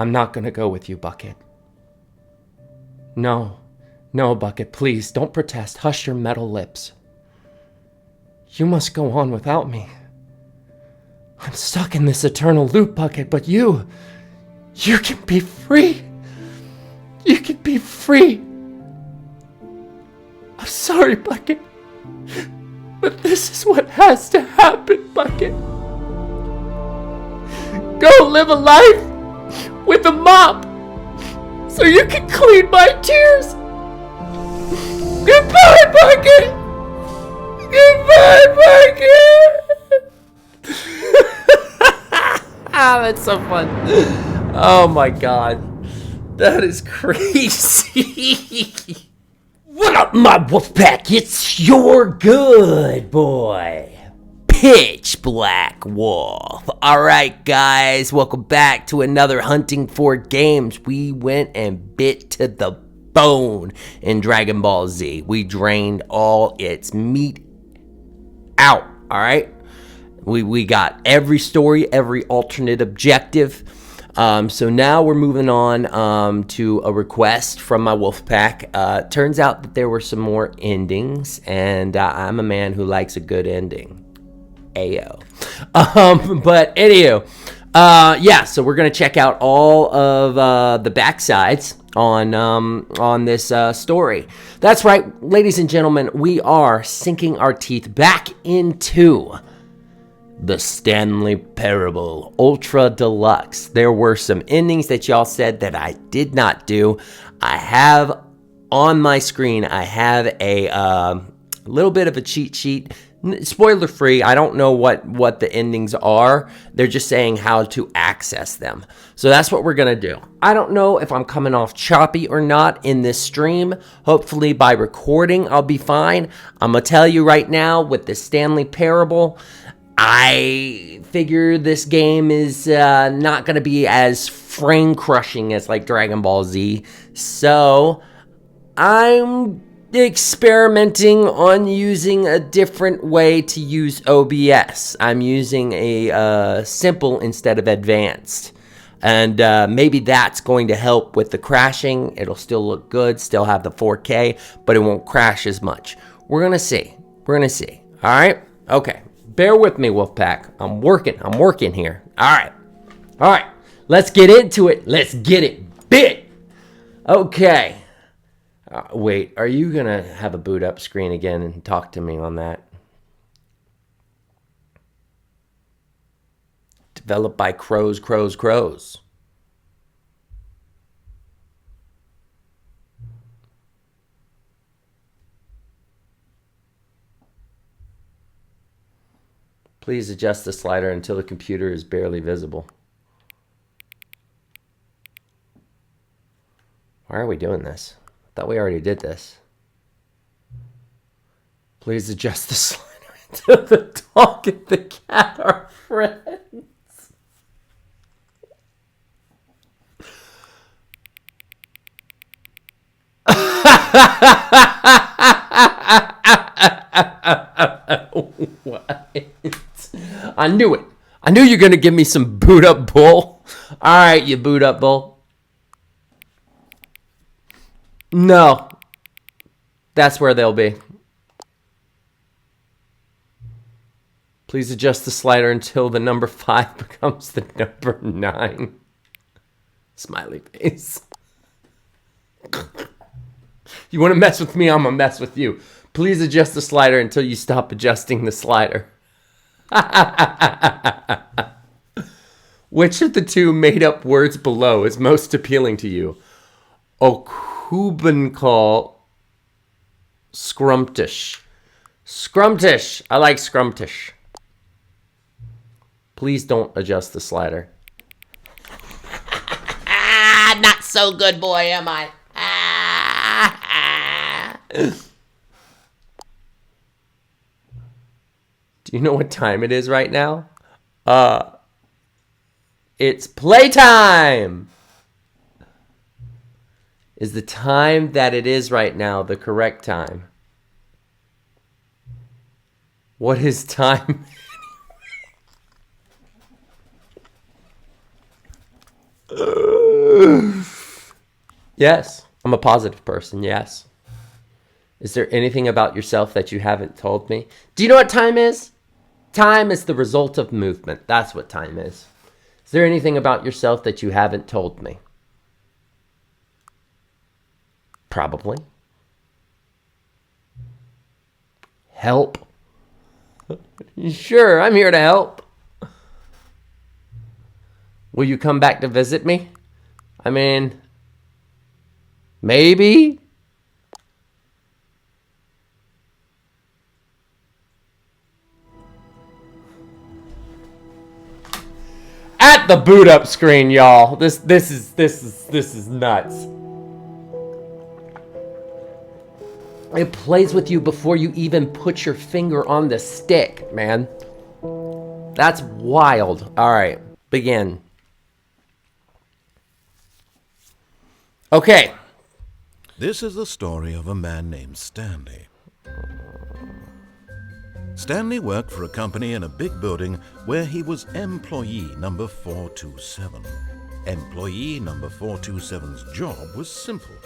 I'm not gonna go with you, Bucket. No, Bucket, please, don't protest. Hush your metal lips. You must go on without me. I'm stuck in this eternal loop, Bucket, but you can be free. You can be free. I'm sorry, Bucket, but this is what has to happen, Bucket. Go live a life with a mop so you can clean my tears. Goodbye, Bucket. Goodbye, Bucket. That's so fun. Oh my god. That is crazy. What up, my wolf pack? It's your good boy, Pitch Black Wolf. Alright guys, welcome back to another Hunting for Games. We went and bit to the bone in Dragon Ball Z. We drained all its meat out, alright? We got every story, every alternate objective. So now we're moving on to a request from my wolf pack. Turns out that there were some more endings, and I'm a man who likes a good ending. Ayo. But anywho, yeah, so we're gonna check out all of the backsides on this story. That's right, ladies and gentlemen, we are sinking our teeth back into the Stanley Parable Ultra Deluxe. There were some endings that y'all said that I did not do. I have on my screen, I have a little bit of a cheat sheet. Spoiler free, I don't know what the endings are. They're just saying how to access them. So that's what we're going to do. I don't know if I'm coming off choppy or not in this stream. Hopefully by recording, I'll be fine. I'm going to tell you right now with the Stanley Parable, I figure this game is not going to be as frame-crushing as like Dragon Ball Z. So I'm experimenting on using a different way to use OBS. I'm using a simple instead of advanced. And maybe that's going to help with the crashing. It'll still look good, still have the 4K, but it won't crash as much. We're going to see. We're going to see. All right? Okay. Bear with me, Wolfpack. I'm working here. All right. Let's get into it. Let's get it bit. Okay. Wait, are you going to have a boot up screen again and talk to me on that? Developed by Crows. Please adjust the slider until the computer is barely visible. Why are we doing this? I thought we already did this. Please adjust the slider until the dog and the cat are friends. What? I knew it. I knew you were going to give me some boot up bull. All right, you boot up bull. No. That's where they'll be. Please adjust the slider until the number 5 becomes the number 9. Smiley face. You want to mess with me? I'm going to mess with you. Please adjust the slider until you stop adjusting the slider. Which of the two made-up words below is most appealing to you? Okubencal Scrumptish. Scrumptish. I like Scrumptish. Please don't adjust the slider. Not so good, boy, am I? Do you know what time it is right now? It's playtime! Is the time that it is right now the correct time? What is time? Yes, I'm a positive person, yes. Is there anything about yourself that you haven't told me? Do you know what time is? Time is the result of movement. That's what time is. Is there anything about yourself that you haven't told me? Probably. Help. Sure, I'm here to help. Will you come back to visit me? I mean, maybe. At the boot up screen, y'all. This is nuts. It plays with you before you even put your finger on the stick, man. That's wild. All right, begin. Okay. This is the story of a man named Stanley. Stanley worked for a company in a big building where he was employee number 427. Employee number 427's job was simple.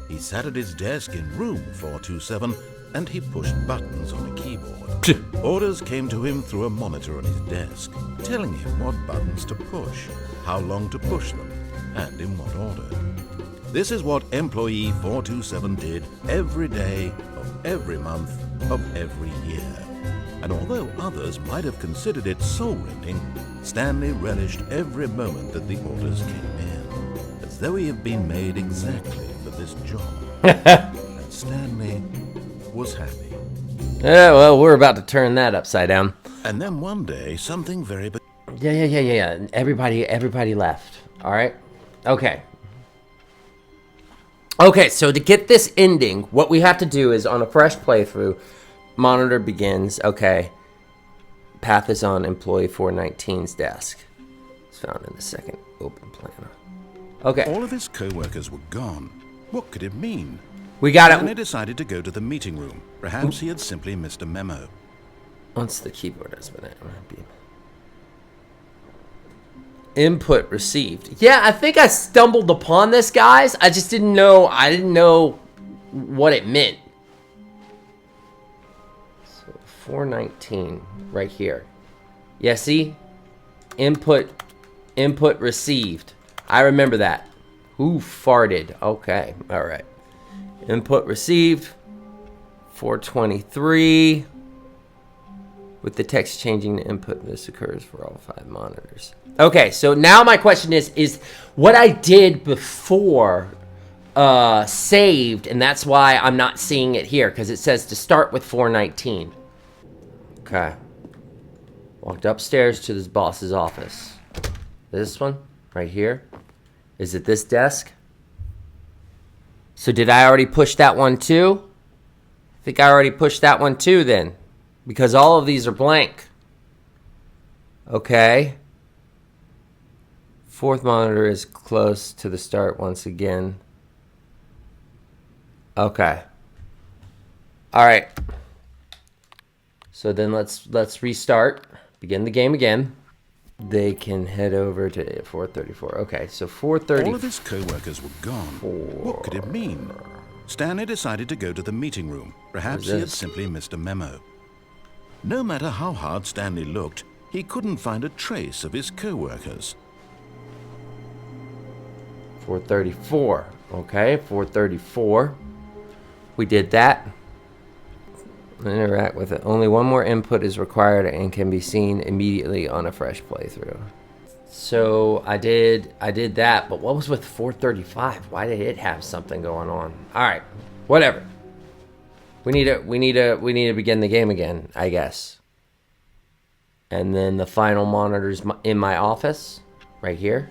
He sat at his desk in room 427 and he pushed buttons on a keyboard. Orders came to him through a monitor on his desk, telling him what buttons to push, how long to push them, and in what order. This is what employee 427 did every day of every month of every year. And although others might have considered it soul-rending, Stanley relished every moment that the orders came in, as though he had been made exactly for this job. And Stanley was happy. Yeah, well, we're about to turn that upside down. And then one day, something very... Yeah. Everybody left. All right? Okay. Okay, so to get this ending, what we have to do is on a fresh playthrough, monitor begins. Okay. Path is on employee 419's desk. It's found in the second open planner. Okay. All of his co-workers were gone. What could it mean? We got it. Stanley decided to go to the meeting room. Perhaps he had simply missed a memo. Once the keyboard has been input received. Yeah, I think I stumbled upon this, guys. I just didn't know. I didn't know what it meant. So 419 right here. Yeah, see? Input received. I remember that. Who farted? Okay, all right. Input received. 423. With the text changing the input, this occurs for all 5 monitors. Okay, so now my question is what I did before saved, and that's why I'm not seeing it here, because it says to start with 419. Okay. Walked upstairs to this boss's office. This one, right here. Is it this desk? So did I already push that one too? I think I already pushed that one too then. Because all of these are blank. Okay. 4th monitor is close to the start once again. Okay. All right. So then let's restart. Begin the game again. They can head over to 434. Okay, so 434. All of his co-workers were gone. What could it mean? Stanley decided to go to the meeting room. Perhaps he had simply missed a memo. No matter how hard Stanley looked, he couldn't find a trace of his co-workers. 434. Okay, 434. We did that. Interact with it. Only one more input is required and can be seen immediately on a fresh playthrough. So I did that, but what was with 435? Why did it have something going on? All right, whatever. We need to begin the game again, I guess. And then the final monitor's in my office, right here.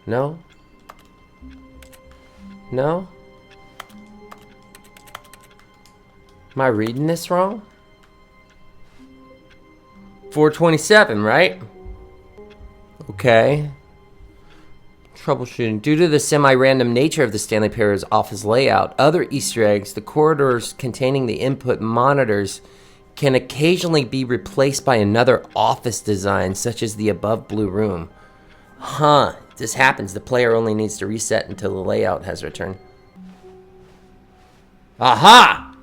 No? No? Am I reading this wrong? 427, right? Okay. Troubleshooting. Due to the semi-random nature of the Stanley Parrot's office layout, other Easter eggs, the corridors containing the input monitors can occasionally be replaced by another office design, such as the above blue room. Huh. This happens. The player only needs to reset until the layout has returned. Aha!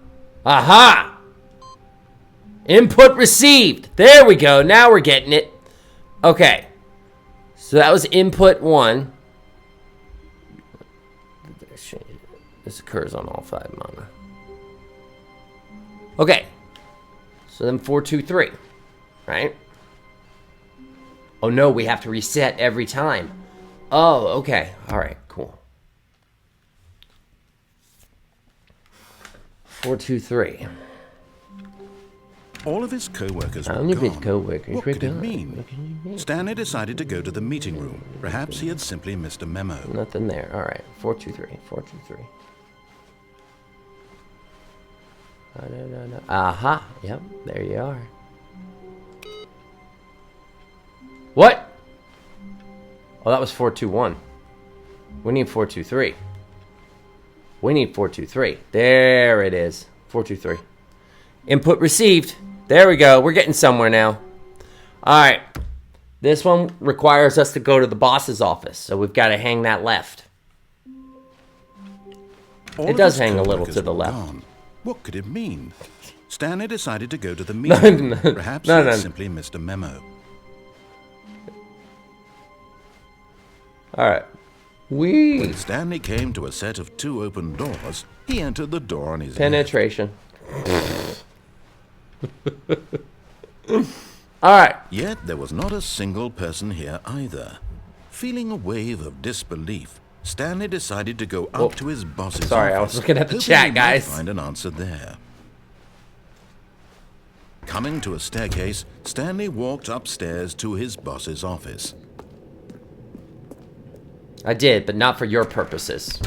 Aha! Input received. There we go. Now we're getting it. Okay. So that was input 1. This occurs on all 5 mana. Okay. So then 4, 2, 3. Right? Oh no, we have to reset every time. Oh, okay. Alright, cool. 4, 2, 3. All of his co-workers were Only gone. with co-workers What were could it gone. mean? Stanley decided to go to the meeting room. Perhaps he had simply missed a memo. Nothing there. Alright. 4, 2, 3. 4, 2, 3. No. Aha. Yep. There you are. What? Oh, that was 4, 2, 1. We need 4, 2, 3. We need 4, 2, 3. There it is. 4, 2, 3. Input received. There we go. We're getting somewhere now. Alright. This one requires us to go to the boss's office, so we've got to hang that left. It does hang a little to the left. Gone. What could it mean? Stanley decided to go to the meeting. Perhaps he had simply missed a memo. Alright. When Stanley came to a set of 2 open doors, he entered the door on his penetration. Alright. Yet there was not a single person here either. Feeling a wave of disbelief, Stanley decided to go up to his boss's office. I was looking at the chat, guys. Find an answer there. Coming to a staircase, Stanley walked upstairs to his boss's office. I did, but not for your purposes.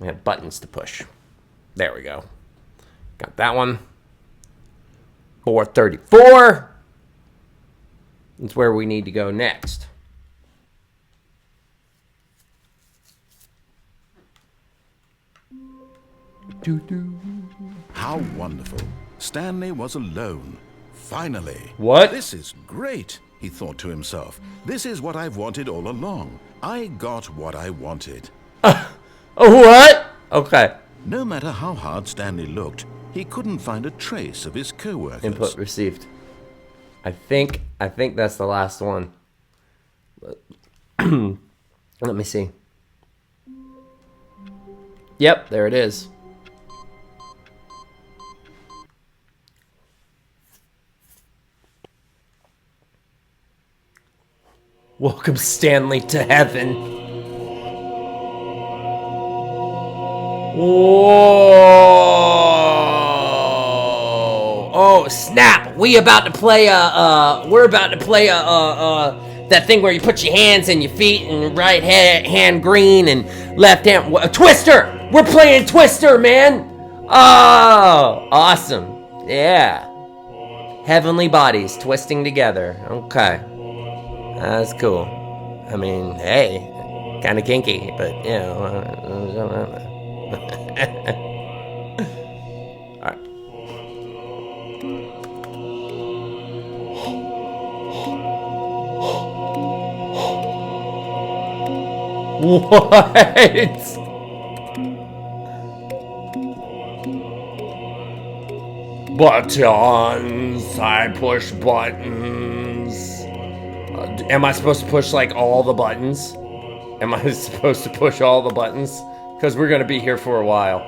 We have buttons to push. There we go. Got that one. 434. That's where we need to go next. How wonderful. Stanley was alone. Finally. What? This is great, he thought to himself. This is what I've wanted all along. I got what I wanted. What? Okay. No matter how hard Stanley looked, he couldn't find a trace of his co-workers. Input received. I think that's the last one. Let me see. Yep, there it is. Welcome, Stanley, to heaven. Whoa! Oh, snap! We're about to play that thing where you put your hands and your feet and right hand green and left hand Twister! We're playing Twister, man! Oh, awesome. Yeah. Heavenly bodies twisting together. Okay. That's cool. I mean, hey, kind of kinky, but you know. All right. What? Buttons. I push buttons. Am I supposed to push like all the buttons? Am I supposed to push all the buttons? Because we're going to be here for a while.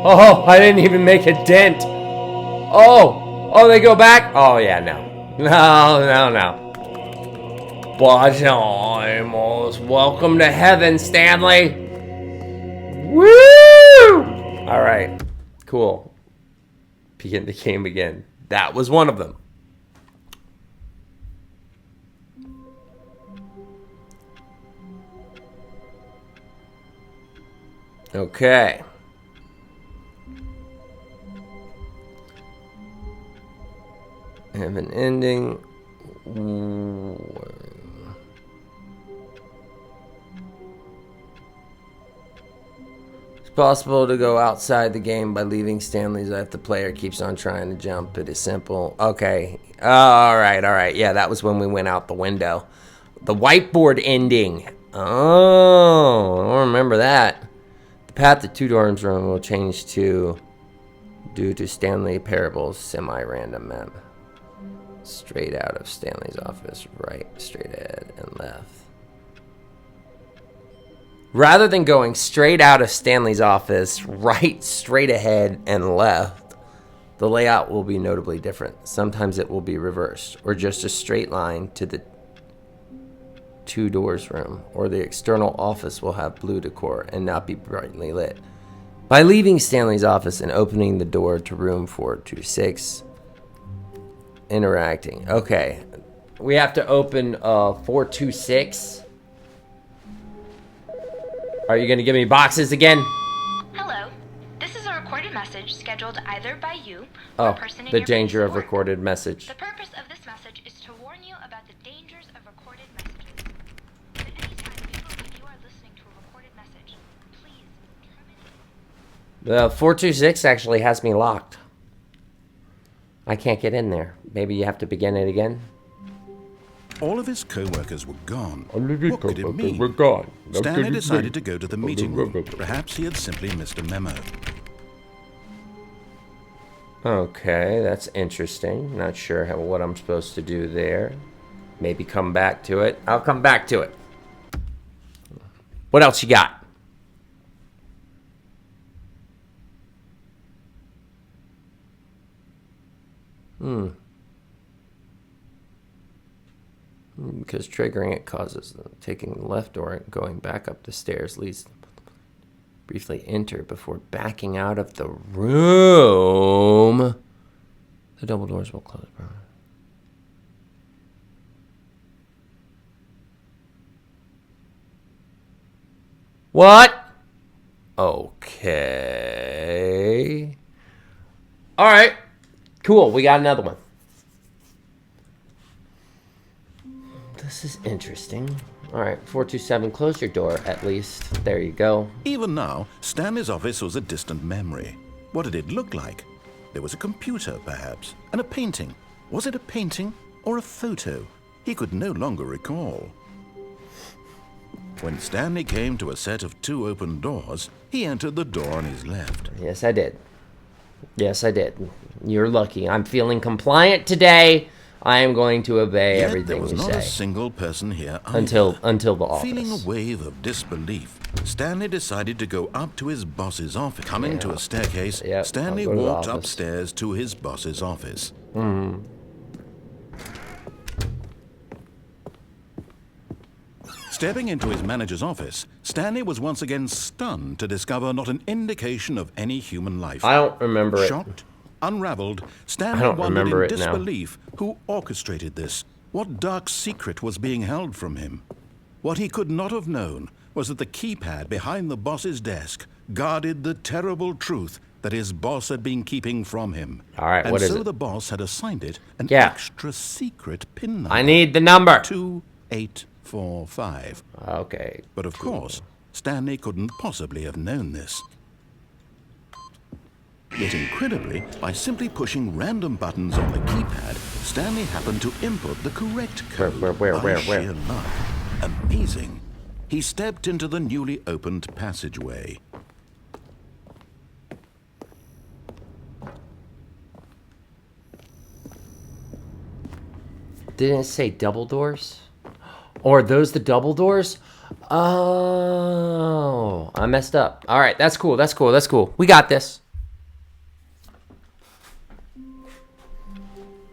Oh, I didn't even make a dent. Oh, they go back? Oh, yeah, no. No. Bajamos. Welcome to heaven, Stanley. Woo! All right, cool. Begin the game again. That was one of them. Okay. have an ending. It's possible to go outside the game by leaving Stanley's life. The player keeps on trying to jump. It is simple. Okay. All right. Yeah, that was when we went out the window. The whiteboard ending. Oh, I don't remember that. The path to Two Dorms Room will change to due to Stanley Parable's semi-random map. Straight out of Stanley's office, right, straight ahead, and left. Rather than going straight out of Stanley's office, right, straight ahead, and left, the layout will be notably different. Sometimes it will be reversed, or just a straight line to the Two Doors room, or the external office will have blue decor and not be brightly lit. By leaving Stanley's office and opening the door to room 426, interacting. Okay, we have to open 426. Are you gonna give me boxes again? Hello. This is a recorded message scheduled either by you or a person in the your danger base of or work. recorded message. The purpose of this message is to warn you about the dangers of recorded messages. At any time you believe you are listening to a recorded message, please terminate. The 426 actually has me locked. I can't get in there. Maybe you have to begin it again. All of his co-workers were gone. All of his What could it co-workers mean? were gone. What Stanley could it decided mean? to go to the meeting room. Perhaps he had simply missed a memo. Okay, that's interesting. Not sure what I'm supposed to do there. Maybe come back to it. I'll come back to it. What else you got? Because triggering it causes taking the left door and going back up the stairs leads briefly enter before backing out of the room. The double doors will close. What? Okay. All right. Cool. We got another one. This is interesting. All right, 427, close your door, at least. There you go. Even now, Stanley's office was a distant memory. What did it look like? There was a computer, perhaps, and a painting. Was it a painting or a photo? He could no longer recall. When Stanley came to a set of two open doors, he entered the door on his left. Yes, I did. Yes, I did. You're lucky. I'm feeling compliant today. I am going to obey Yet everything there was you not say. a single person here either. Until the office. Feeling a wave of disbelief, Stanley decided to go up to his boss's office. Coming to a staircase, Yep, Stanley I'll go to the walked office. upstairs to his boss's office. Stepping into his manager's office, Stanley was once again stunned to discover not an indication of any human life. I don't remember it. Shocked, unraveled, Stanley I don't wondered remember in it now. disbelief who orchestrated this. What dark secret was being held from him? What he could not have known was that the keypad behind the boss's desk guarded the terrible truth that his boss had been keeping from him. All right, what is And so it? the boss had assigned it an Yeah. extra secret pin number. I need the number. 2845. Okay. But of course, Stanley couldn't possibly have known this. Yet incredibly, by simply pushing random buttons on the keypad, Stanley happened to input the correct code. Where? By sheer luck. Amazing. He stepped into the newly opened passageway. Didn't it say double doors? Or are those the double doors? Oh, I messed up. All right, that's cool. We got this.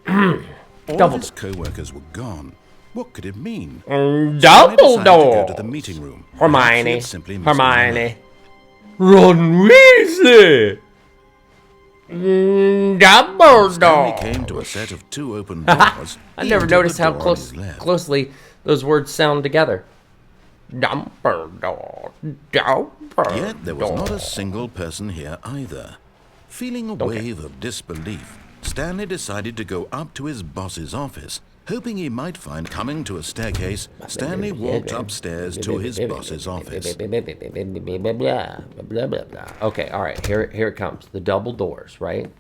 All Double of his co-workers were gone. What could it mean? Double Stanley decided to go door. to the meeting room. Perhaps he Hermione. had simply missed the memo. Hermione. Ron Weasley. Double Stanley door. came to a set of two open doors. I He never entered noticed the how door on close, his left. closely those words sound together. Dumbledore. Dumbledore. Yet there was not a single person here either. Feeling a wave of disbelief, Stanley decided to go up to his boss's office, hoping he might find coming to a staircase. Stanley walked upstairs to his boss's office. Okay, all right, here it comes. The double doors, right?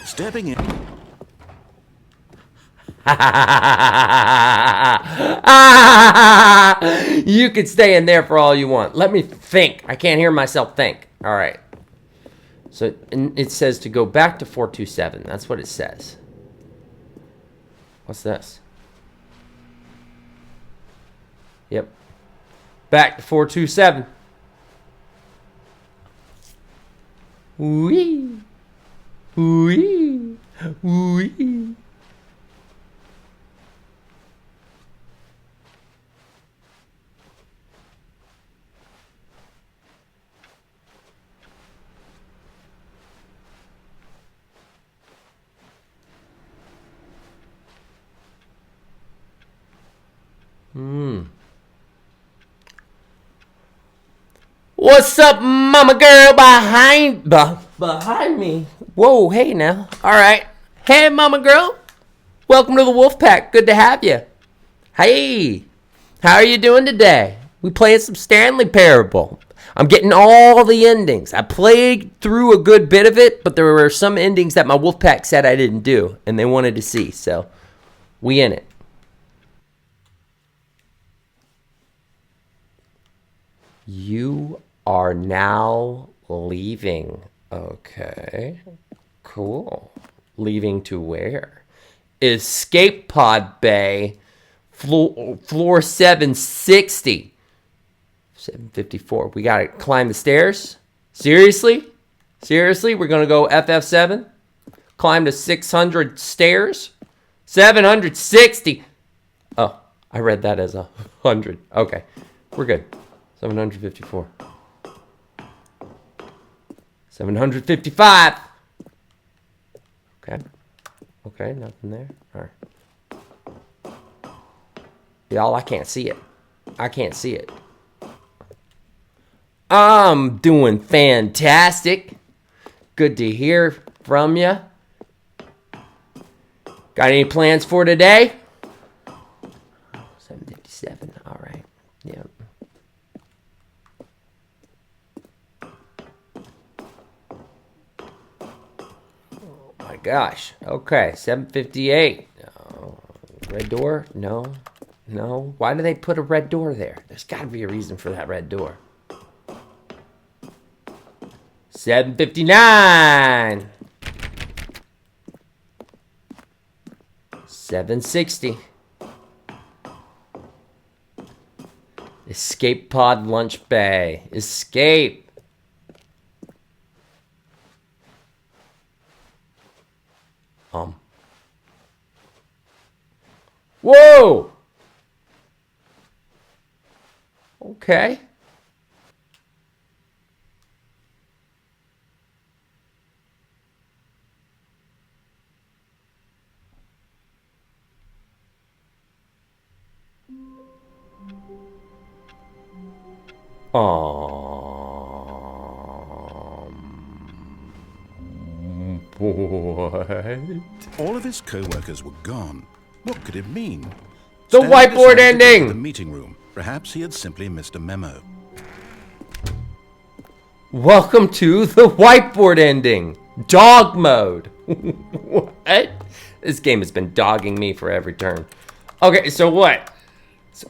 Stepping in, You could stay in there for all you want. Let me think. I can't hear myself think. All right. So it says to go back to 427. That's what it says. What's this? Yep. Back to 427. Wee. Wee. Wee. What's up, mama girl behind me? Whoa, hey now. All right. Hey, mama girl. Welcome to the Wolf Pack. Good to have you. Hey, how are you doing today? We playing some Stanley Parable. I'm getting all the endings. I played through a good bit of it, but there were some endings that my Wolf Pack said I didn't do, and they wanted to see, so we in it. You are now leaving. Okay. Cool. Leaving to where? Escape pod bay. Floor 760. 754. We gotta climb the stairs? Seriously? Seriously? We're gonna go FF7? Climb to 600 stairs? 760. Oh, I read that as 100. Okay. We're good. 754. 755. Okay. Okay, nothing there. All right. Y'all, I can't see it. I can't see it. I'm doing fantastic. Good to hear from you. Got any plans for today? 757. All right. Yep. Gosh. Okay, 758. Red door? No. No. Why do they put a red door there? There's got to be a reason for that red door. 759. 760. Escape pod lunch bay. Escape. Whoa! Okay. What? all of his co-workers were gone. What could it mean? The Stanley whiteboard decided to go to ending! the meeting room. Perhaps he had simply missed a memo. Welcome to the whiteboard ending. Dog mode. What? This game has been dogging me for every turn. Okay, so what?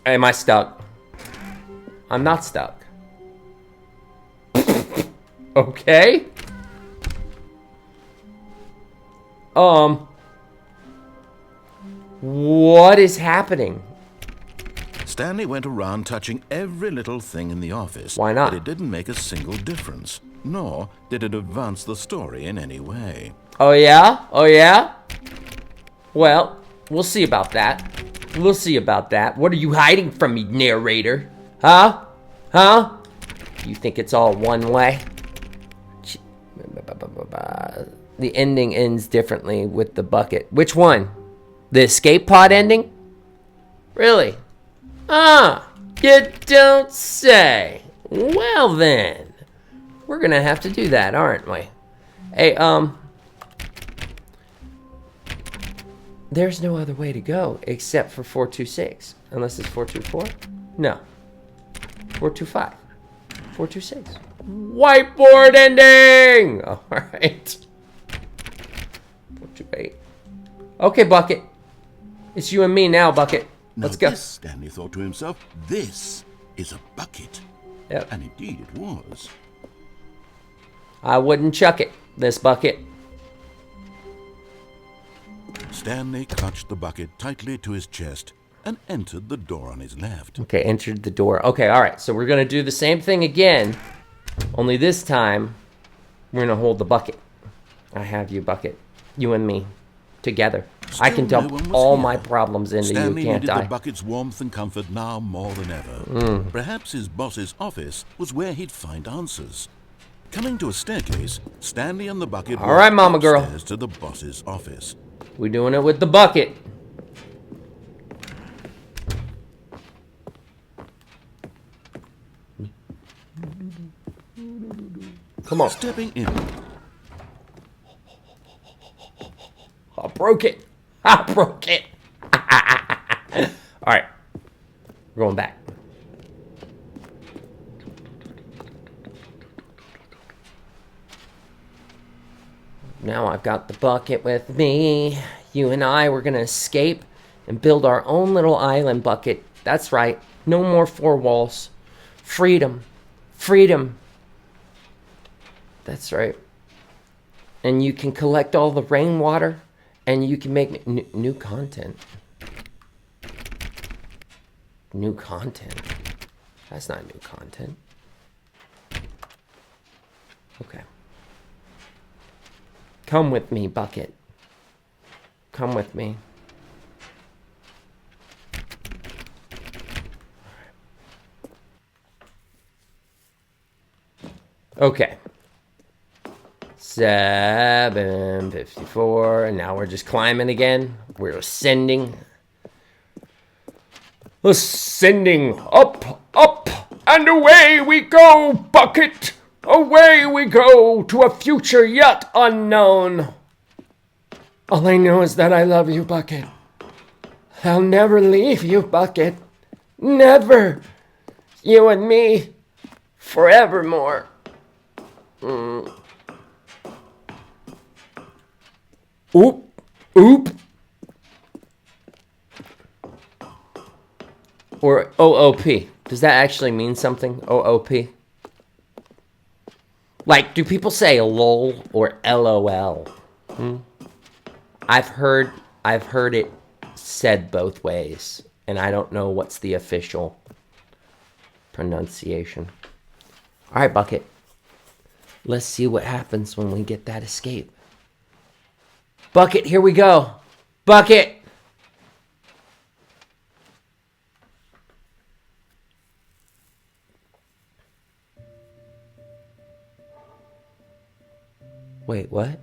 Am I stuck? I'm not stuck. Okay. What is happening? Stanley went around touching every little thing in the office. Why not? But it didn't make a single difference, nor did it advance the story in any way. Oh yeah? Oh yeah? Well, we'll see about that. We'll see about that. What are you hiding from me, narrator? Huh? Huh? You think it's all one way? The ending ends differently with the bucket. Which one? The escape pod ending? Really? You don't say. Well then, we're gonna have to do that, aren't we? Hey, there's no other way to go except for 426. Unless it's 424? No. 425. 426. Whiteboard ending! Alright. 428. Okay, Bucket. It's you and me now, Bucket. Let's go. This, Stanley thought to himself, this is a bucket. Yep. And indeed it was. I wouldn't chuck it, this bucket. Stanley clutched the bucket tightly to his chest and entered the door on his left. Okay, entered the door. Okay, all right. So we're going to do the same thing again, only this time we're going to hold the bucket. I have you, Bucket. You and me together. I can Still no dump one was all here. my problems into Stanley you, can't needed I? the bucket's warmth and comfort now more than ever. Perhaps his boss's office was where he'd find answers. Coming to a staircase, Stanley and the bucket All right, Mama girl. upstairs to the boss's office. We're doing it with the bucket. Come on. Stepping in, I broke it. I broke it. All right. We're going back. Now I've got the bucket with me. You and I, we're going to escape and build our own little island, Bucket. That's right. No more four walls. Freedom. Freedom. That's right. And you can collect all the rainwater and you can make new content. New content? That's not new content. Okay. Come with me, Bucket. Come with me. Okay. 754, and now we're just climbing again. We're ascending. Ascending up, up, and away we go, Bucket. Away we go to a future yet unknown. All I know is that I love you, Bucket. I'll never leave you, Bucket. Never. You and me, forevermore. Oop, oop. Or OOP. Does that actually mean something? OOP? Like, do people say LOL or LOL? I've heard it said both ways, and I don't know what's the official pronunciation. All right, Bucket. Let's see what happens when we get that escape. Bucket, here we go. Bucket! Wait, what?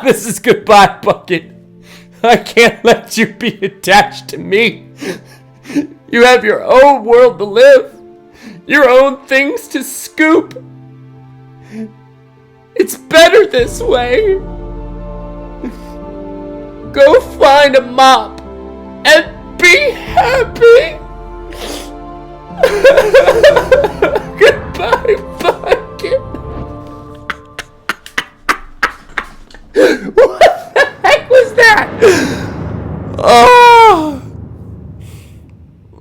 This is goodbye, Bucket. I can't let you be attached to me. You have your own world to live. Your own things to scoop. It's better this way. Go find a mop and be happy. Goodbye, Bucket. What the heck was that?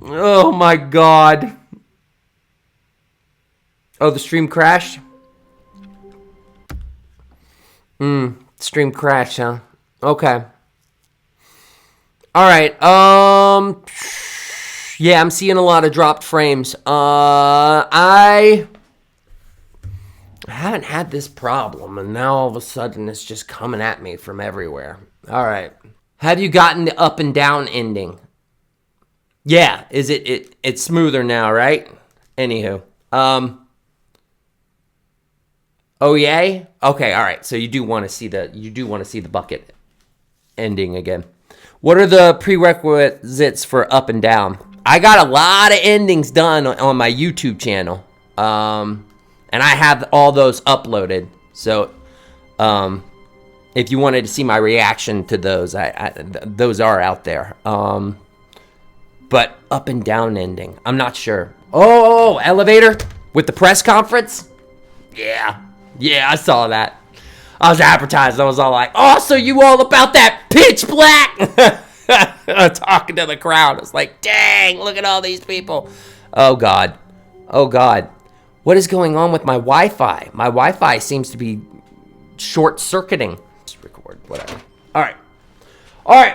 Oh my God. Oh, the stream crashed? Stream crashed, huh? Okay. Alright, yeah, I'm seeing a lot of dropped frames. I haven't had this problem, and now all of a sudden it's just coming at me from everywhere. Alright. Have you gotten the up and down ending? Yeah, is it's smoother now, right? Anywho. Oh yay? Okay, alright. So you do want to see the bucket ending again. What are the prerequisites for up and down? I got a lot of endings done on my YouTube channel. And I have all those uploaded. So, if you wanted to see my reaction to those, those are out there. But up and down ending, I'm not sure. Oh, elevator with the press conference? Yeah, I saw that. I was advertised. I was all like, oh, so you all about that pitch black? Talking to the crowd. It's like, dang, look at all these people. Oh, God. What is going on with my Wi-Fi? My Wi-Fi seems to be short-circuiting. Just record, whatever. All right.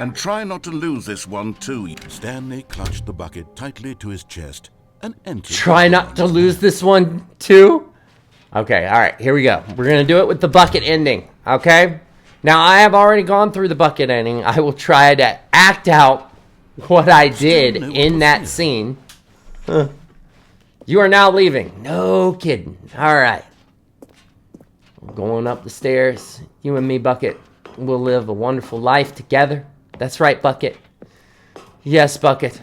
And try not to lose this one, too. Stanley clutched the bucket tightly to his chest and entered. Try not to lose this one, too? Okay, all right, here we go. We're going to do it with the bucket ending, okay? Now, I have already gone through the bucket ending. I will try to act out what I did in that scene. You are now leaving. No kidding. All right. I'm going up the stairs. You and me, Bucket, will live a wonderful life together. That's right, Bucket. Yes, Bucket.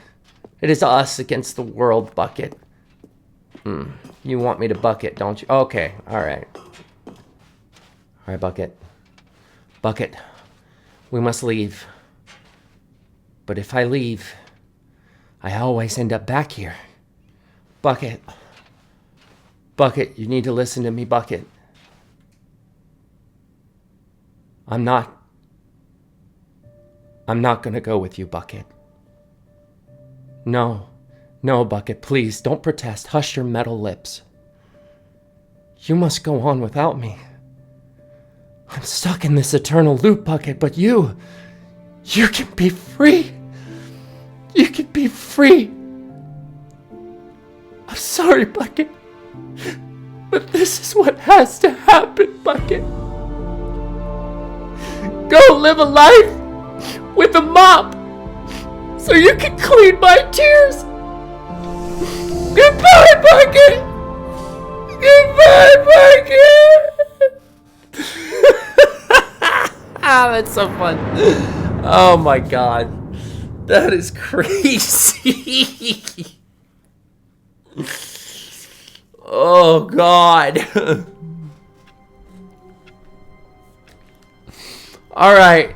It is us against the world, Bucket. You want me to bucket, don't you? Okay, all right. All right, Bucket. Bucket, we must leave. But if I leave, I always end up back here. Bucket. Bucket, you need to listen to me, Bucket. I'm not gonna go with you, Bucket. No, Bucket, please, don't protest. Hush your metal lips. You must go on without me. I'm stuck in this eternal loop, Bucket, but you can be free. You can be free. I'm sorry, Bucket, but this is what has to happen, Bucket. Go live a life with a mop so you can clean my tears. Goodbye, Bucket. Goodbye, Bucket. That's so fun. Oh my God. That is crazy. Oh God. All right.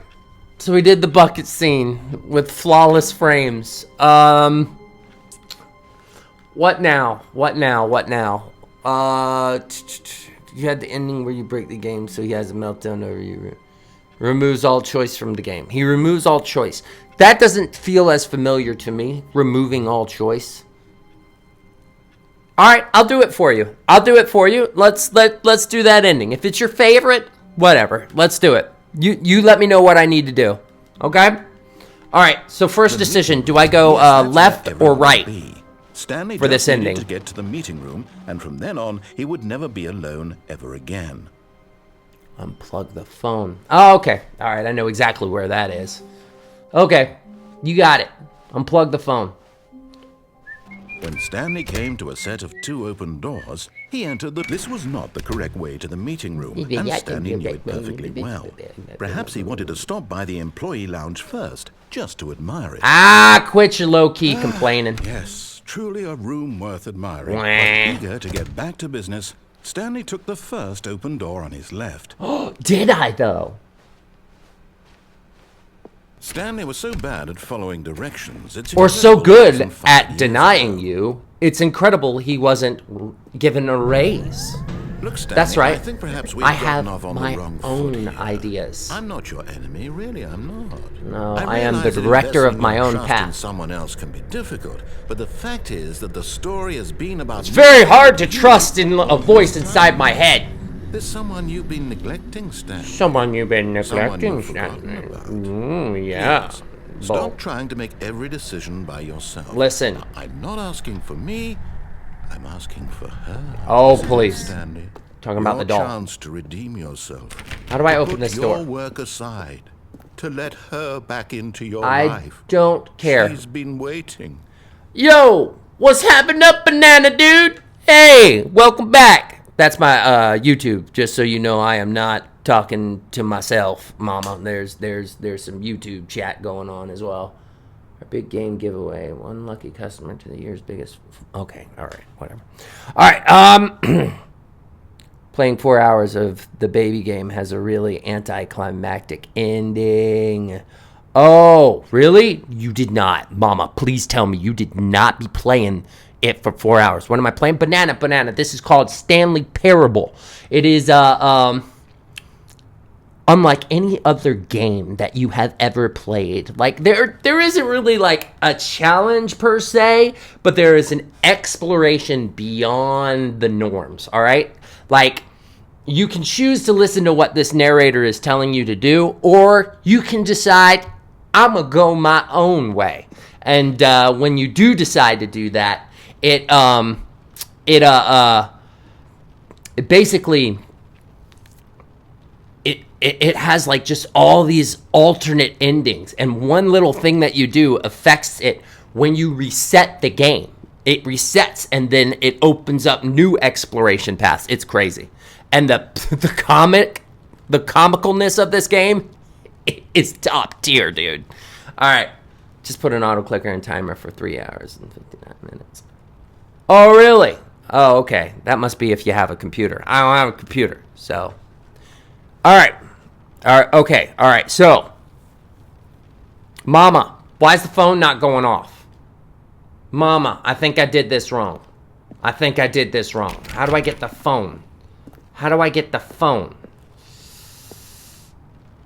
So we did the bucket scene with flawless frames. What now? You had the ending where you break the game, so he has a meltdown over you. Removes all choice from the game. He removes all choice. That doesn't feel as familiar to me, removing all choice. All right, I'll do it for you. Let's do that ending. If it's your favorite, whatever. Let's do it. You let me know what I need to do. Okay? All right. So first decision, do I go left or right? Stanley for this ending. To get to the meeting room, and from then on, he would never be alone ever again. Unplug the phone. Oh, okay. All right, I know exactly where that is. Okay, you got it. Unplug the phone. When Stanley came to a set of 2 open doors, he entered This was not the correct way to the meeting room, and Stanley knew it perfectly well. Perhaps he wanted to stop by the employee lounge first, just to admire it. Quit your low-key complaining. Yes, truly a room worth admiring. But eager to get back to business, Stanley took the first open door on his left. Did I, though? Stanley was so bad at following directions. Or so good at denying you. It's incredible he wasn't given a raise. Look, Stanley, that's right. I think perhaps we've I have gotten off on my the wrong own foot here. ideas. I'm not your enemy, really. I'm not. No, I am the realize that director of investing my your own trust path. in someone else can be difficult, but the fact is that the story has been about. It's very hard to trust in a voice inside my head. There's someone you've been neglecting, Stanley. Someone you've been Someone neglecting, you've forgotten Stanley. about. Yeah. Yes. Stop trying to make every decision by yourself. Listen. Now, I'm not asking for me. I'm asking for her. Oh, please. Stanley. Talking about the doll. Your chance to redeem yourself. How do I open this door? Put your work aside. To let her back into your I life. don't care. She's been waiting. Yo, what's happening up, banana dude? Hey, welcome back. That's my YouTube. Just so you know, I am not talking to myself, Mama. There's some YouTube chat going on as well. A big game giveaway. One lucky customer to the year's biggest. Okay, all right, whatever. All right, playing 4 hours of the baby game has a really anticlimactic ending. Oh, really? You did not. Mama, please tell me you did not be playing it for 4 hours. What am I playing? Banana. This is called Stanley Parable. It is unlike any other game that you have ever played. Like there isn't really like a challenge per se, but there is an exploration beyond the norms, all right? Like you can choose to listen to what this narrator is telling you to do, or you can decide I'm going to go my own way. And when you do decide to do that, it basically it has like just all these alternate endings, and one little thing that you do affects it. When you reset the game, it resets and then it opens up new exploration paths. It's crazy. And the comicalness of this game is top tier, dude. All right, just put an auto clicker and timer for 3 hours and 59 minutes. Oh, really? Oh, okay. That must be if you have a computer. I don't have a computer, so. All right. Okay. All right. So, Mama, why is the phone not going off? Mama, I think I did this wrong. How do I get the phone?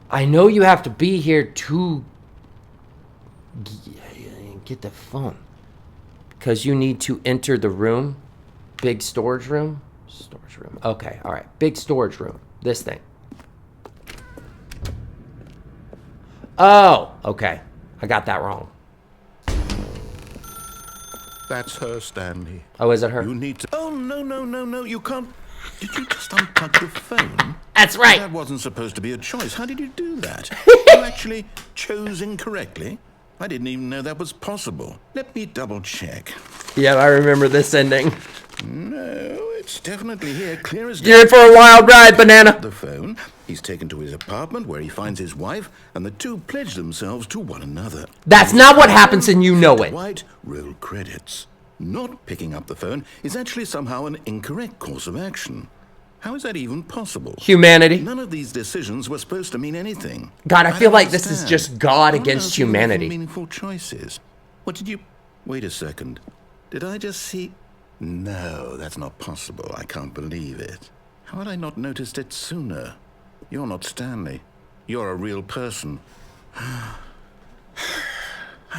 I know you have to be here to get the phone. Because you need to enter the room. Big storage room. Okay. All right. Big storage room. This thing. Oh, okay. I got that wrong. That's her, Stanley. Oh, is it her? You need to... Oh, no. You can't... Did you just unplug the phone? That's right. That wasn't supposed to be a choice. How did you do that? You actually chose incorrectly? I didn't even know that was possible. Let me double check. Yeah, I remember this ending. No, it's definitely here, clear as day. You're in for a wild ride, Banana. The phone. He's taken to his apartment where he finds his wife, and the two pledge themselves to one another. That's not what happens, and you know it. White, roll credits. Not picking up the phone is actually somehow an incorrect course of action. How is that even possible? Humanity. None of these decisions were supposed to mean anything. God, I feel like this is understand. just God against humanity. Meaningful choices. What did you... Wait a second. Did I just see... No, that's not possible. I can't believe it. How had I not noticed it sooner? You're not Stanley. You're a real person. I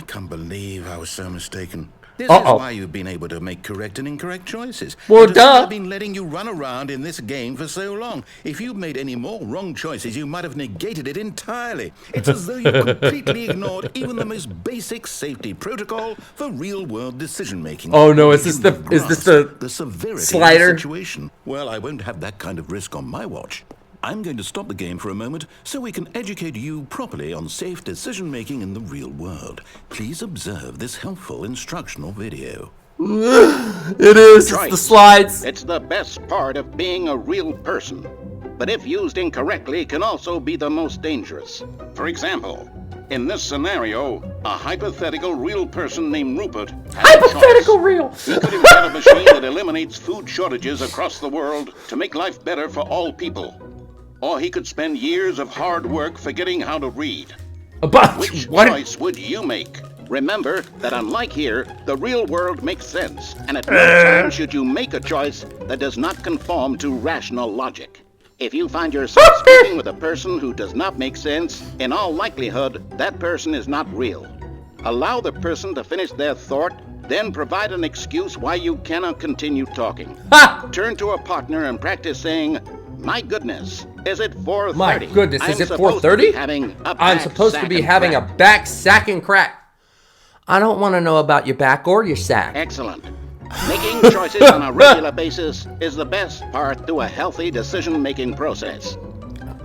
can't believe I was so mistaken. This is why you've been able to make correct and incorrect choices. Well, duh. I've been letting you run around in this game for so long. If you'd made any more wrong choices, you might have negated it entirely. It's as though you completely ignored even the most basic safety protocol for real-world decision-making. Oh no, is this the severity slider? of the situation? Well, I won't have that kind of risk on my watch. I'm going to stop the game for a moment so we can educate you properly on safe decision-making in the real world. Please observe this helpful instructional video. It is. It's the slides. It's the best part of being a real person. But if used incorrectly, can also be the most dangerous. For example, in this scenario, a hypothetical real person named Rupert has Hypothetical real. He could invent a machine that eliminates food shortages across the world to make life better for all people. Or he could spend years of hard work forgetting how to read. Which choice would you make? Remember that unlike here, the real world makes sense, and at no time should you make a choice that does not conform to rational logic. If you find yourself speaking with a person who does not make sense, in all likelihood, that person is not real. Allow the person to finish their thought, then provide an excuse why you cannot continue talking. Turn to a partner and practice saying, "My goodness, is it 4:30? My goodness, is it 4:30? I'm supposed to be having a back sack and crack. I don't want to know about your back or your sack. Excellent. Making choices on a regular basis is the best part to a healthy decision-making process.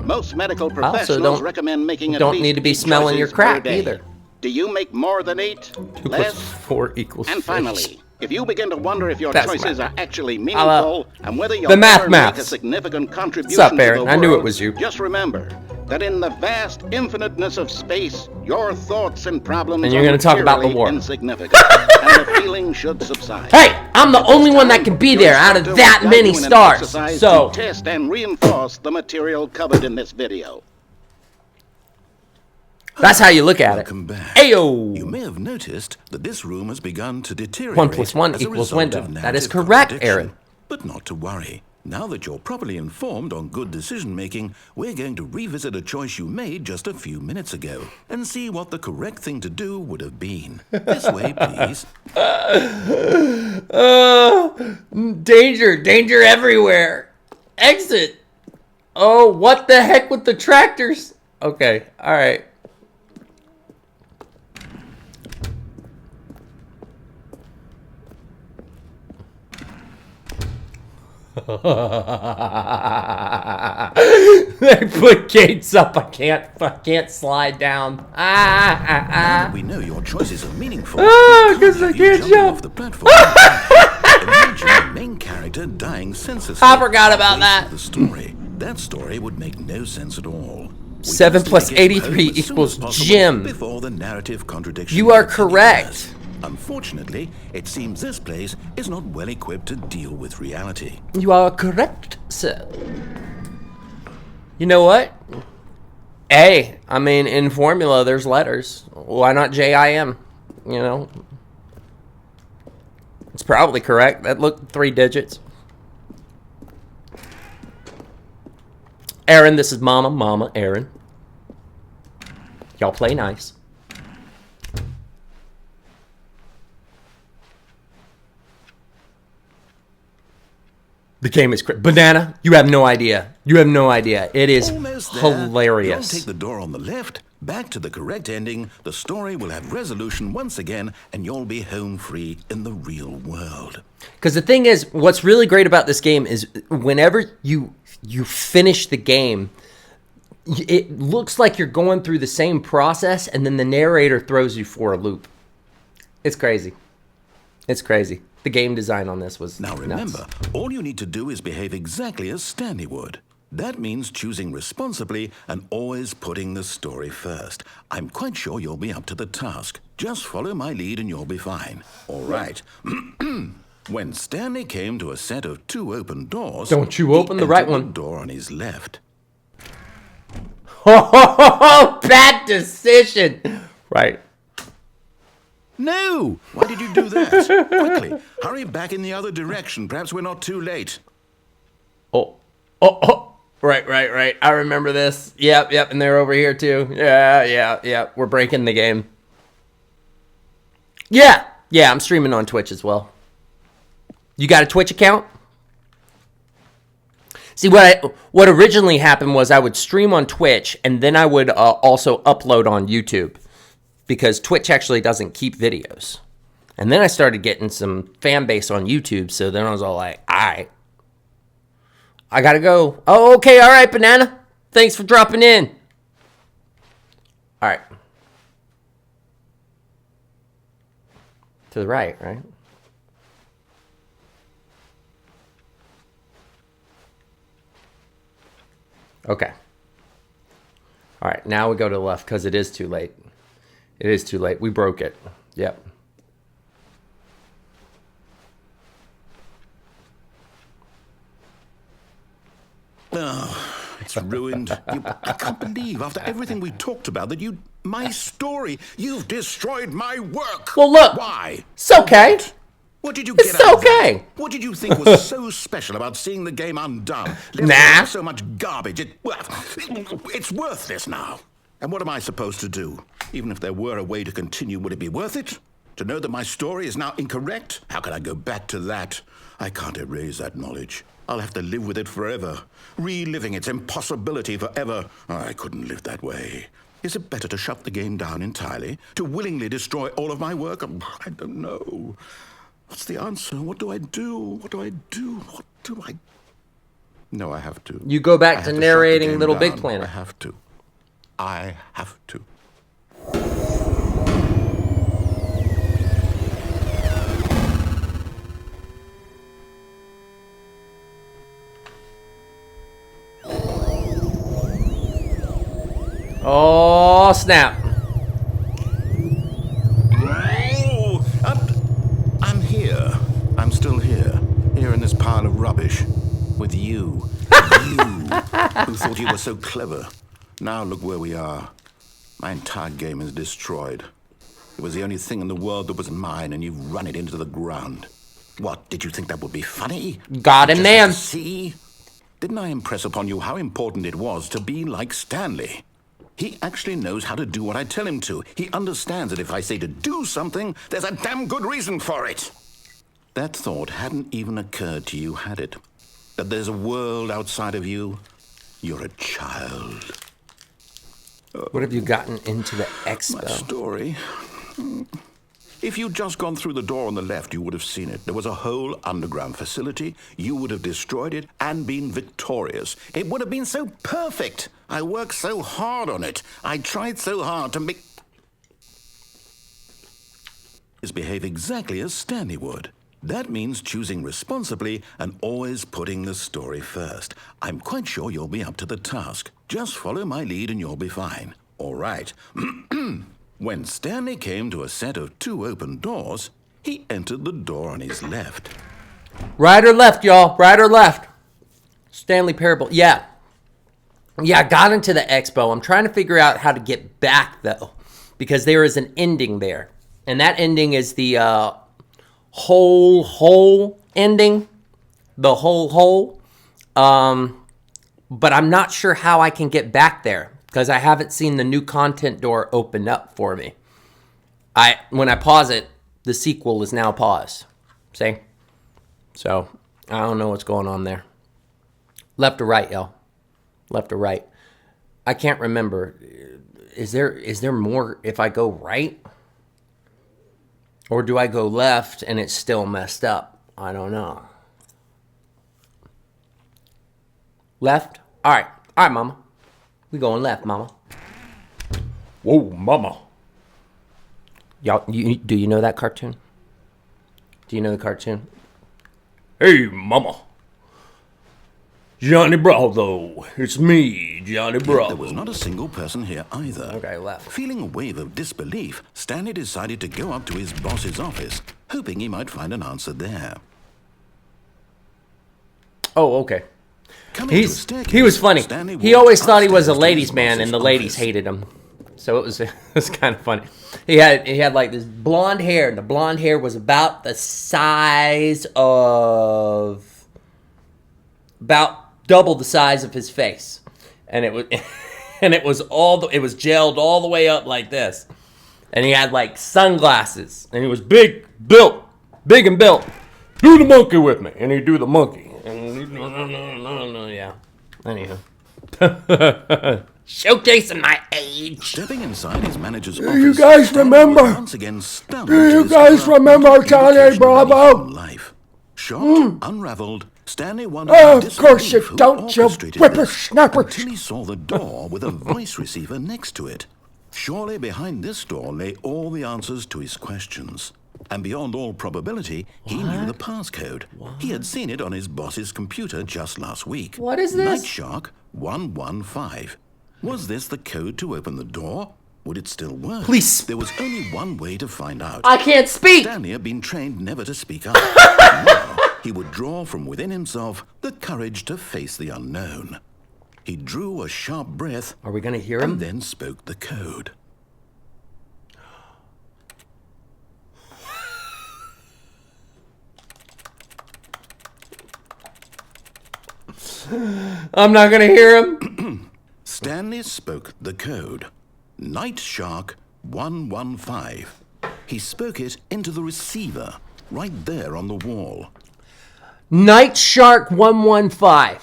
Most medical professionals recommend making at least don't need to be 8 smelling your choices crack per day. either. Do you make more than 8? 2 Less? + 4 = And 6. finally, If you begin to wonder if your That's choices math. are actually meaningful and whether you'll the math ever make a maths. significant contribution What's up, to Aaron? the I knew world, it was you. just remember that in the vast infiniteness of space, your thoughts and problems And you're are gonna talk about the materially war. insignificant, and the feeling should subside. Hey, I'm the At this only one that time, can be your there out of instructor will that guide many you in an stars. exercise So, to test and reinforce the material covered in this video. that's how you look at it. Welcome back. Ayo! You may have noticed that this room has begun to deteriorate. 1 + 1 as a equals result window. of That is narrative correct, contradiction. Aaron. But not to worry. Now that you're properly informed on good decision making, we're going to revisit a choice you made just a few minutes ago and see what the correct thing to do would have been. This way, please. Danger everywhere. Exit. Oh, what the heck with the tractors? Okay, all right. They put gates up. I can't slide down. Now that we know your choices are meaningful. Because I you can't jumping jump. off the platform. Imagine the main character dying senselessly. I forgot about halfway that. through The story. That story would make no sense at all. We 7 just plus need to get you 83 home as soon equals as possible Jim. Before the narrative contradiction You are gets any correct. worse. Unfortunately, it seems this place is not well equipped to deal with reality. You are correct, sir. You know what? A. I mean, in formula, there's letters. Why not JIM? You know? It's probably correct. That looked 3 digits. Aaron, this is Mama, Aaron. Y'all play nice. The game is Banana, you have no idea. You have no idea. It is Almost there. hilarious. Don't take the door on the left. Back to the correct ending. The story will have resolution once again, and you'll be home free in the real world. Because the thing is, what's really great about this game is whenever you finish the game, it looks like you're going through the same process, and then the narrator throws you for a loop. It's crazy. It's crazy. The game design on this was Now nuts. remember, all you need to do is behave exactly as Stanley would. That means choosing responsibly and always putting the story first. I'm quite sure you'll be up to the task. Just follow my lead and you'll be fine. All right. When Stanley came to a set of 2 open doors... Don't you he open the right entered one. The door on his left. Oh, bad decision. Right. No! Why did you do that? Quickly, hurry back in the other direction. Perhaps we're not too late. Oh. Right. I remember this. Yep. And they're over here too. Yeah. We're breaking the game. Yeah. I'm streaming on Twitch as well. You got a Twitch account? See, what originally happened was I would stream on Twitch, and then I would also upload on YouTube, because Twitch actually doesn't keep videos. And then I started getting some fan base on YouTube, so then I was all like, all right, I gotta go. Oh, okay, all right, Banana. Thanks for dropping in. All right. To the right, right? Okay. All right, now we go to the left because it is too late. It is too late. We broke it. Yep. Oh, it's ruined. I can't believe, after everything we talked about, that my story, you've destroyed my work. Well, look. Why? It's okay. What did you get It's out of okay. that? What did you think was so special about seeing the game undone? Nah. So much garbage. It's worthless now. And what am I supposed to do? Even if there were a way to continue, would it be worth it? To know that my story is now incorrect? How can I go back to that? I can't erase that knowledge. I'll have to live with it forever, reliving its impossibility forever. I couldn't live that way. Is it better to shut the game down entirely? To willingly destroy all of my work? I don't know. What's the answer? What do I do? What do I do? What do I... No, I have to. You go back I to have shut narrating the game Little Big down. Planet. I have to. I have to. Oh, snap. Oh, I'm here. I'm still here. Here in this pile of rubbish. With you. You, who thought you were so clever. Now look where we are. My entire game is destroyed. It was the only thing in the world that was mine, and you've run it into the ground. What, did you think that would be funny? Got him, man. See? Didn't I impress upon you how important it was to be like Stanley? He actually knows how to do what I tell him to. He understands that if I say to do something, there's a damn good reason for it. That thought hadn't even occurred to you, had it? That there's a world outside of you? You're a child. What have you gotten into the My expo? story. If you'd just gone through the door on the left, you would have seen it. There was a whole underground facility. You would have destroyed it and been victorious. It would have been so perfect. I worked so hard on it. I tried so hard to make... behave exactly as Stanley would. That means choosing responsibly and always putting the story first. I'm quite sure you'll be up to the task. Just follow my lead and you'll be fine. All right. When Stanley came to a set of 2 open doors, he entered the door on his left. Right or left, y'all? Right or left? Stanley Parable. Yeah. Yeah, I got into the expo. I'm trying to figure out how to get back, though, because there is an ending there. And that ending is the whole ending. The whole. But I'm not sure how I can get back there, because I haven't seen the new content door open up for me. When I pause it, the sequel is now paused. See? So, I don't know what's going on there. Left or right, y'all? Left or right? I can't remember. Is there more if I go right? Or do I go left and it's still messed up? I don't know. Left? All right, mama. We going left, mama. Whoa, mama. Y'all, do you know that cartoon? Do you know the cartoon? Hey, mama. Johnny Bravo. It's me, Johnny Bravo. There was not a single person here either. Okay, left. Feeling a wave of disbelief, Stanley decided to go up to his boss's office, hoping he might find an answer there. Oh, okay. Coming to a staircase, He was funny. Stanley He always walked thought he was a upstairs to ladies' his man, boss's and the ladies office. hated him. So it was kind of funny. He had like this blonde hair, and the blonde hair was about the size of about double the size of his face, and it was it was gelled all the way up like this, and he had like sunglasses, and he was big and built. Do the monkey with me, and he'd do the monkey. No, yeah. Anyhow. Showcasing my age. Stepping inside his manager's office, you guys Stanley remember? was once again stunned Do you to guys discover remember how Johnny indication Bravo? from life. Shocked, unraveled, Stanley wondered Oh, in of course you disbelief who don't, you orchestrated whippersnapper. this, until he saw the door with a voice receiver next to it. Surely behind this door lay all the answers to his questions. And beyond all probability, he knew the passcode. He had seen it on his boss's computer just last week. What is this? Night Shark 115. Was this the code to open the door? Would it still work? Please. There was only one way to find out. I can't speak. Stanley had been trained never to speak up. Now, he would draw from within himself the courage to face the unknown. He drew a sharp breath Are we gonna hear him? and then spoke the code. I'm not gonna hear him. Stanley spoke the code. Night Shark 115. He spoke it into the receiver, right there on the wall. Night Shark 115.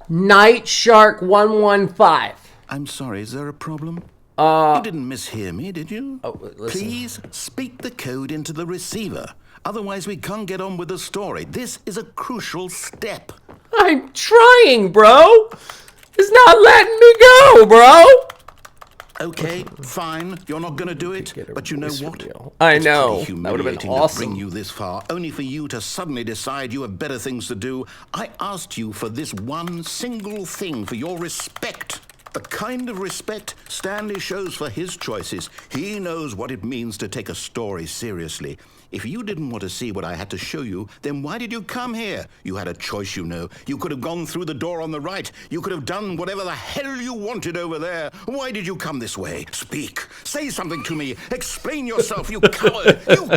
Night Shark 115. I'm sorry, is there a problem? You didn't mishear me, did you? Oh, listen. Please speak the code into the receiver. Otherwise, we can't get on with the story. This is a crucial step. I'm trying, bro. It's not letting me go, bro. Okay, fine. You're not going to do it. Get a But you know voice what? reveal. I It's know. pretty That would have been humiliating awesome. to bring you this far, only for you to suddenly decide you have better things to do. I asked you for this one single thing, for your respect. The kind of respect Stanley shows for his choices. He knows what it means to take a story seriously. If you didn't want to see what I had to show you, then why did you come here? You had a choice, you know. You could have gone through the door on the right. You could have done whatever the hell you wanted over there. Why did you come this way? Speak. Say something to me. Explain yourself, you coward. You...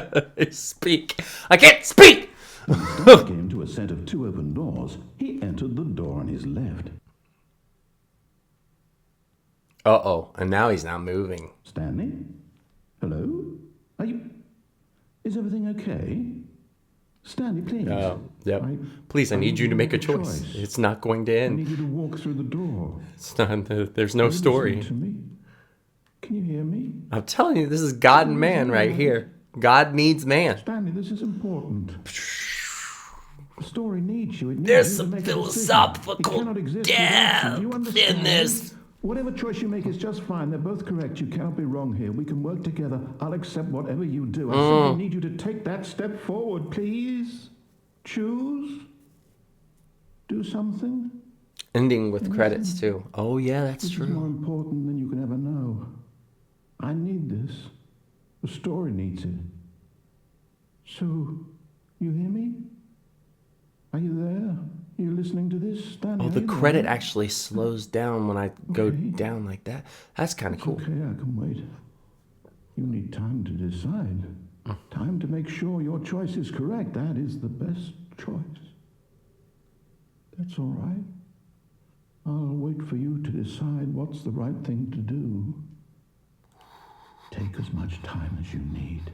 Speak. I can't speak! Stanley came to a set of 2 open doors. He entered the door on his left. Uh-oh. And now he's not moving. Stanley? Hello? Are you... Is everything okay? Stanley, please. Yep. Please, I need you to make a choice. It's not going to I end. need you to walk through the door. It's not. There's no story. Listen to me. Can you hear me? I'm telling you, this is God and man right here. God needs man. Stanley, this is important. The story needs you. It needs There's you to some make a decision. philosophical It cannot exist depth without you. You understand? in this. Whatever choice you make is just fine. They're both correct. You cannot be wrong here. We can work together. I'll accept whatever you do. I simply need you to take that step forward, please. Choose. Do something. Ending with credits too. Oh yeah, that's This is more true. important than you can ever know. I need this. The story needs it. So, you hear me? Are you there? Are you listening to this, Stanley? Oh, the Are you credit there? actually slows down when I go Okay. down like that. That's kind of cool. Okay, I can wait. You need time to decide. Time to make sure your choice is correct. That is the best choice. That's all right. I'll wait for you to decide what's the right thing to do. Take as much time as you need.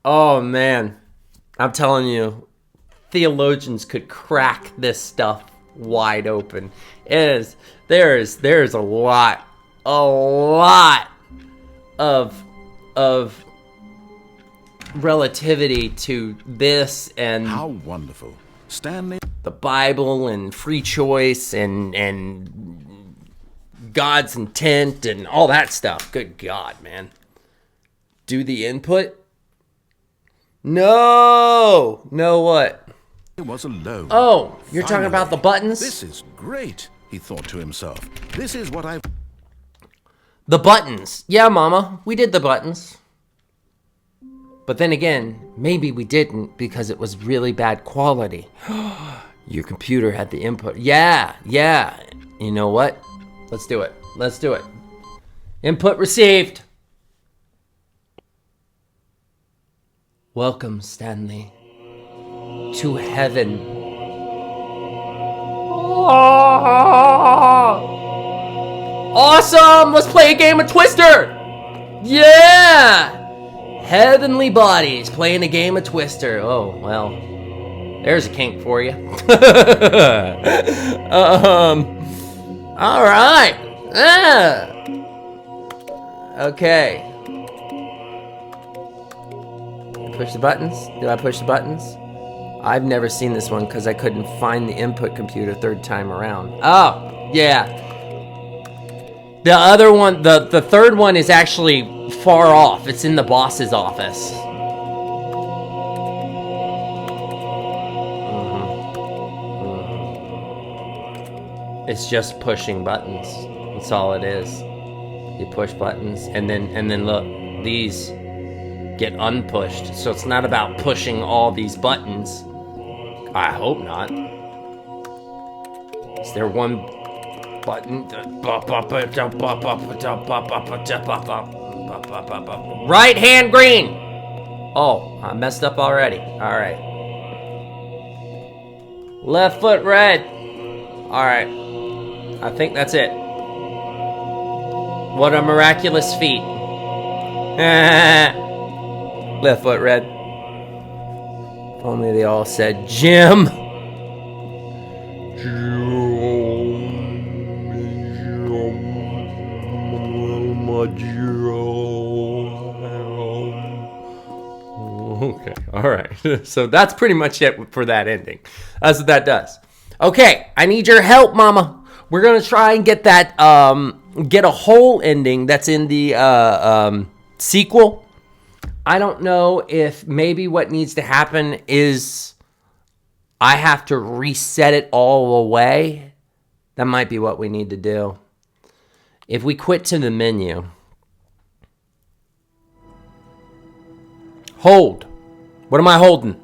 Oh man. I'm telling you, theologians could crack this stuff wide open. There's a lot of relativity to this and How wonderful. Stanley... the Bible and free choice and God's intent and all that stuff. Good God, man. Do the input? No what? was alone. Oh, you're talking Finally, about the buttons? This is great, he thought to himself. This is what I... The buttons. Yeah, Mama, we did the buttons. But then again, maybe we didn't because it was really bad quality. Your computer had the input. Yeah. You know what? Let's do it. Input received. Welcome, Stanley, to heaven. Awesome! Let's play a game of Twister! Yeah! Heavenly bodies playing a game of Twister. Oh, well. There's a kink for you. Alright. Okay. Push the buttons? Do I push the buttons? I've never seen this one because I couldn't find the input computer third time around. Oh, yeah. The other one, the third one is actually far off. It's in the boss's office. It's just pushing buttons. That's all it is. You push buttons and then look, these get unpushed. So it's not about pushing all these buttons. I hope not. Is there one button? Right hand green. Oh, I messed up already. All right. Left foot red. All right. I think that's it. What a miraculous feat. Left foot red. If only they all said Jim. Okay, all right. So that's pretty much it for that ending. That's what that does. Okay, I need your help, Mama. We're gonna try and get that, get a whole ending that's in the sequel. I don't know if maybe what needs to happen is I have to reset it all away. That might be what we need to do. If we quit to the menu. Hold. What am I holding?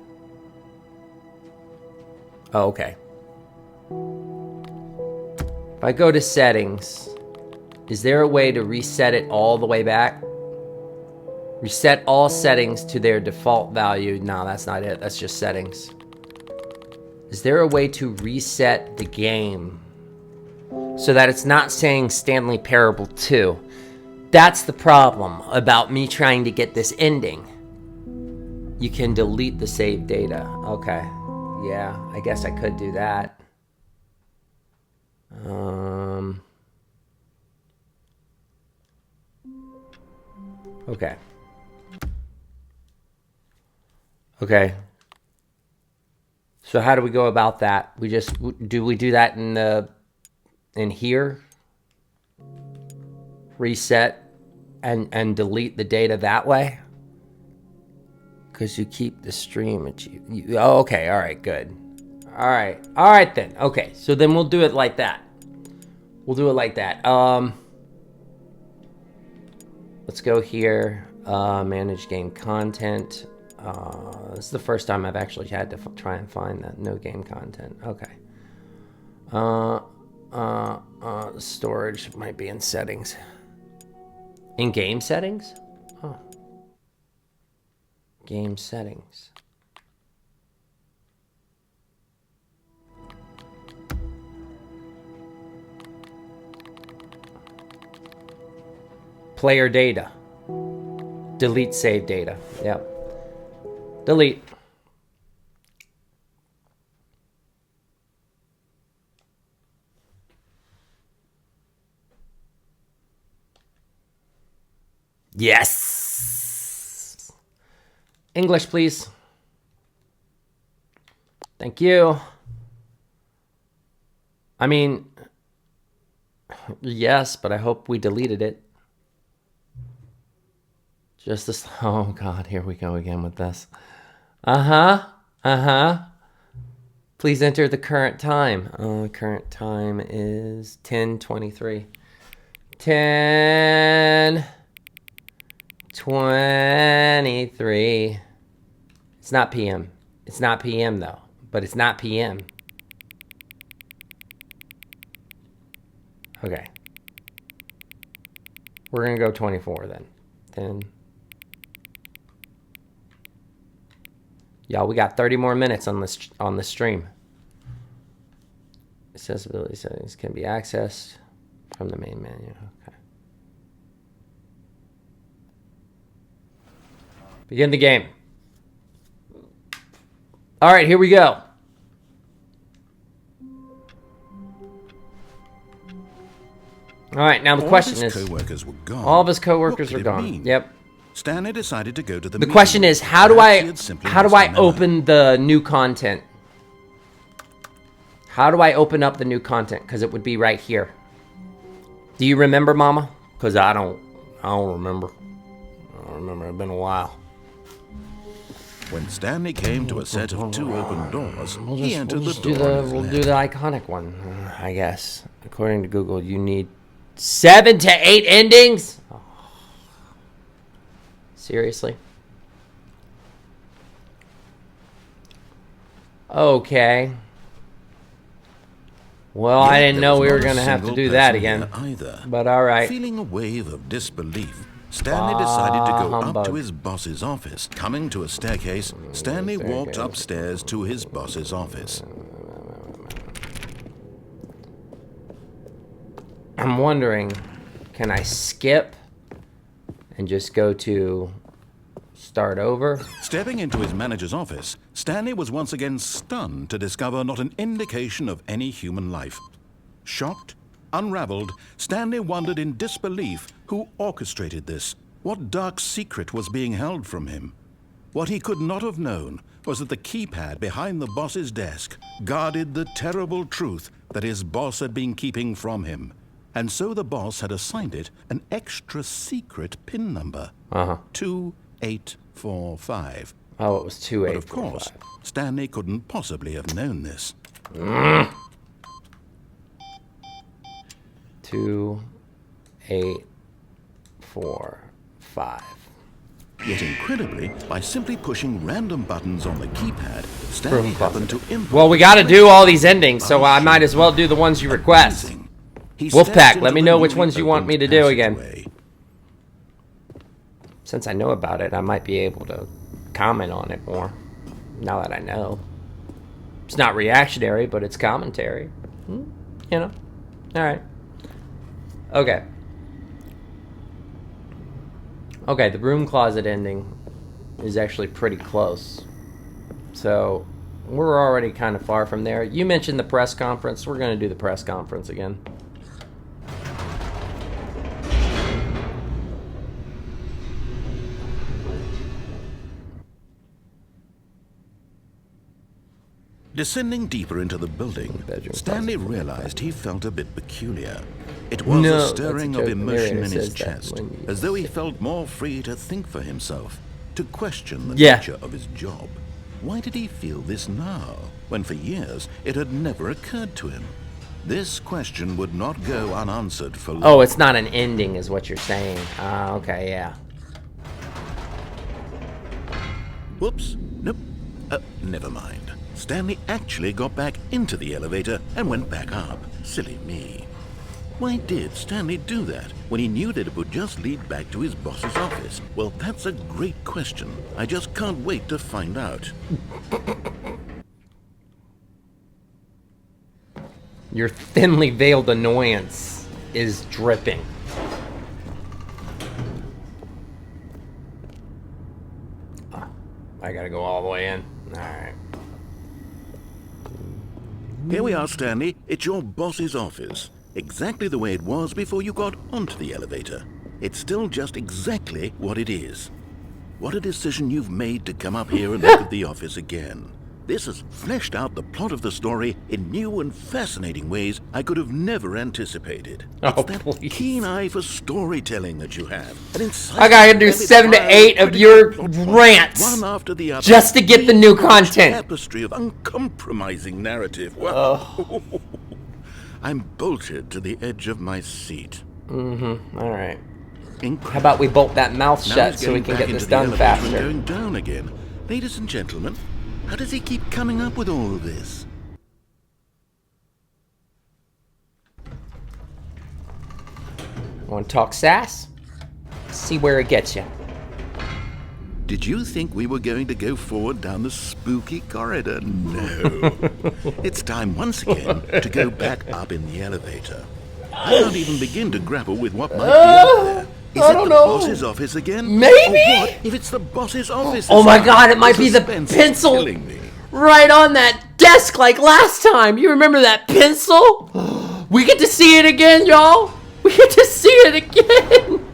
Oh, okay. If I go to settings, is there a way to reset it all the way back? Reset all settings to their default value. No, that's not it. That's just settings. Is there a way to reset the game so that it's not saying Stanley Parable 2? That's the problem about me trying to get this ending. You can delete the save data. Okay. Yeah, I guess I could do that. Okay. Okay. So how do we go about that? We do that in here? Reset and delete the data that way? Because you keep the stream at you. Oh, okay. All right. Good. All right then. Okay. So then we'll do it like that. We'll do it like that. Let's go here. Manage game content. This is the first time I've actually had to try and find that. No game content. Okay. Storage might be in settings. In game settings? Oh. Game settings. Player data. Delete save data. Yep. Delete. Yes. English, please. Thank you. I mean, yes, but I hope we deleted it. Just this. Oh, God, here we go again with this. Please enter the current time. Current time is 10:23. 10:23. It's not PM. It's not PM, though. But it's not PM. Okay. We're going to go 24 then. 10. Y'all, we got 30 more minutes on this stream. Accessibility settings can be accessed from the main menu. Okay. Begin the game. All right, here we go. All right, now the question is, all of his coworkers were gone. Yep. Stanley decided to go to the question is, how do I open the new content? How do I open up the new content? Because it would be right here. Do you remember, Mama? Because I don't remember. I don't remember. It's been a while. When Stanley came to a set of 2 open doors, he entered the door. We'll do the iconic one, I guess. According to Google, you need 7 to 8 endings. Oh. Seriously? Okay. Well, I didn't know we were going to have to do that again. Either. But all right. Feeling a wave of disbelief, Stanley decided to go up to his boss's office. Coming to a staircase, Stanley walked upstairs to his boss's office. I'm wondering, can I skip and just go to start over? Stepping into his manager's office, Stanley was once again stunned to discover not an indication of any human life. Shocked, unraveled, Stanley wondered in disbelief who orchestrated this. What dark secret was being held from him? What he could not have known was that the keypad behind the boss's desk guarded the terrible truth that his boss had been keeping from him. And so the boss had assigned it an extra secret PIN number. 2845. Oh, it was 2, But 8, of 4, course, 5. Stanley couldn't possibly have known this. 2, 8, 4, 5. Yet incredibly, by simply pushing random buttons on the keypad, Stanley Broom happened to closet. implement... Well, we got to do all these endings, so I might as well do the ones you request. Amazing. He Wolfpack, stepped let into me the know which newly ones you want opened me to do again. passageway. Since I know about it, I might be able to comment on it more. Now that I know. It's not reactionary, but it's commentary. You know? Alright. Okay. Okay, the broom closet ending is actually pretty close. So, we're already kind of far from there. You mentioned the press conference. We're going to do the press conference again. Descending deeper into the building, Stanley realized he felt a bit peculiar. It was No, a that's stirring a of joke. The emotion in narrator his says that chest, when you as though he say- felt more free to think for himself, to question the Yeah. nature of his job. Why did he feel this now, when for years it had never occurred to him? This question would not go unanswered for long. Oh, it's not an ending is what you're saying. Okay, yeah. Whoops. Nope. Never mind. Stanley actually got back into the elevator and went back up. Silly me. Why did Stanley do that when he knew that it would just lead back to his boss's office? Well, that's a great question. I just can't wait to find out. Your thinly veiled annoyance is dripping. I gotta go all the way in. Alright. Here we are, Stanley. It's your boss's office. Exactly the way it was before you got onto the elevator. It's still just exactly what it is. What a decision you've made to come up here and look at the office again. This has fleshed out the plot of the story in new and fascinating ways I could have never anticipated. Oh, It's that please. keen eye for storytelling that you have. I gotta do 7 to 8 of your rants one after the other, just to get the new content. Tapestry of uncompromising narrative. Wow. I'm bolted to the edge of my seat. Alright. Incredible. How about we bolt that mouth Now shut he's so we getting can back get this into the done elevator and faster. going down again. Ladies and gentlemen, how does he keep coming up with all of this? Want to talk sass? See where it gets you. Did you think we were going to go forward down the spooky corridor? No. It's time once again to go back up in the elevator. I can't even begin to grapple with what might be up there. Is I it don't the know. boss's office again? Maybe? Or what if it's the boss's office? Oh this my time? God, it might be the suspense is pencil. killing me. Right on that desk like last time. You remember that pencil? We get to see it again, y'all. We get to see it again.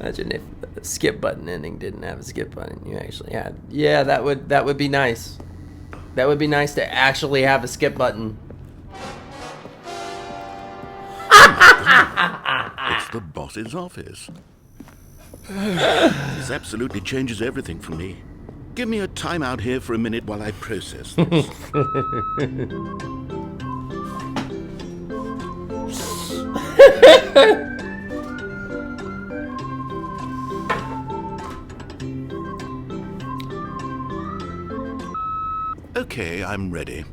Imagine if the skip button ending didn't have a skip button. You actually had. Yeah, that would be nice. That would be nice to actually have a skip button. It's the boss's office. This absolutely changes everything for me. Give me a time out here for a minute while I process this. Okay, I'm ready.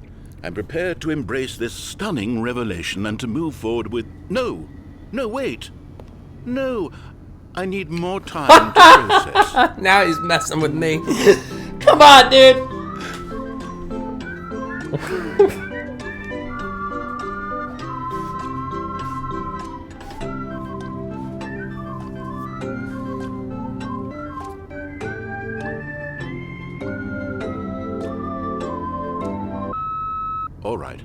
I'm prepared to embrace this stunning revelation and to move forward with... No, wait. No, I need more time to process. Now he's messing with me. Come on, dude. All right,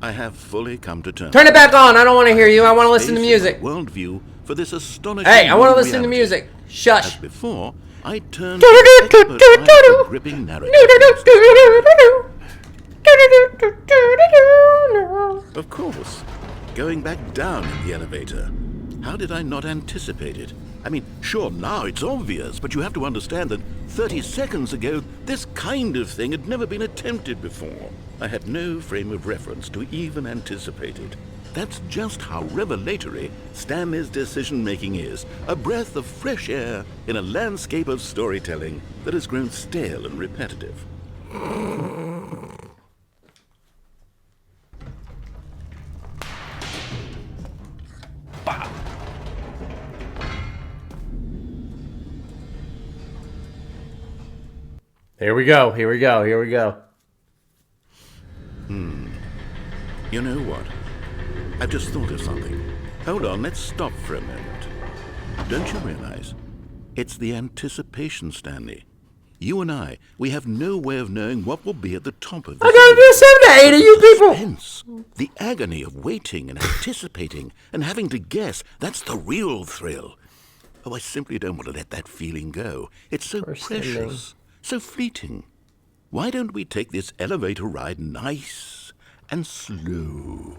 I have fully come to terms. Turn it back on. I don't want to hear you. I want to listen to music. Worldview for this astonishing. Hey, I want to new listen to reality. music. Shush. As before, I turned to the expert eye of gripping narrative. Of course, going back down in the elevator. How did I not anticipate it? I mean, sure, now it's obvious, but you have to understand that 30 seconds ago, this kind of thing had never been attempted before. I had no frame of reference to even anticipate it. That's just how revelatory Stanley's decision-making is. A breath of fresh air in a landscape of storytelling that has grown stale and repetitive. Here we go. Here we go. Here we go. You know what? I've just thought of something. Hold on, let's stop for a moment. Don't you realize? It's the anticipation, Stanley. You and I, we have no way of knowing what will be at the top of this. I gotta do 7 to 8 of you people. Suspense. The agony of waiting and anticipating and having to guess, that's the real thrill. Oh, I simply don't want to let that feeling go. It's so precious, so fleeting. Why don't we take this elevator ride nice and slow?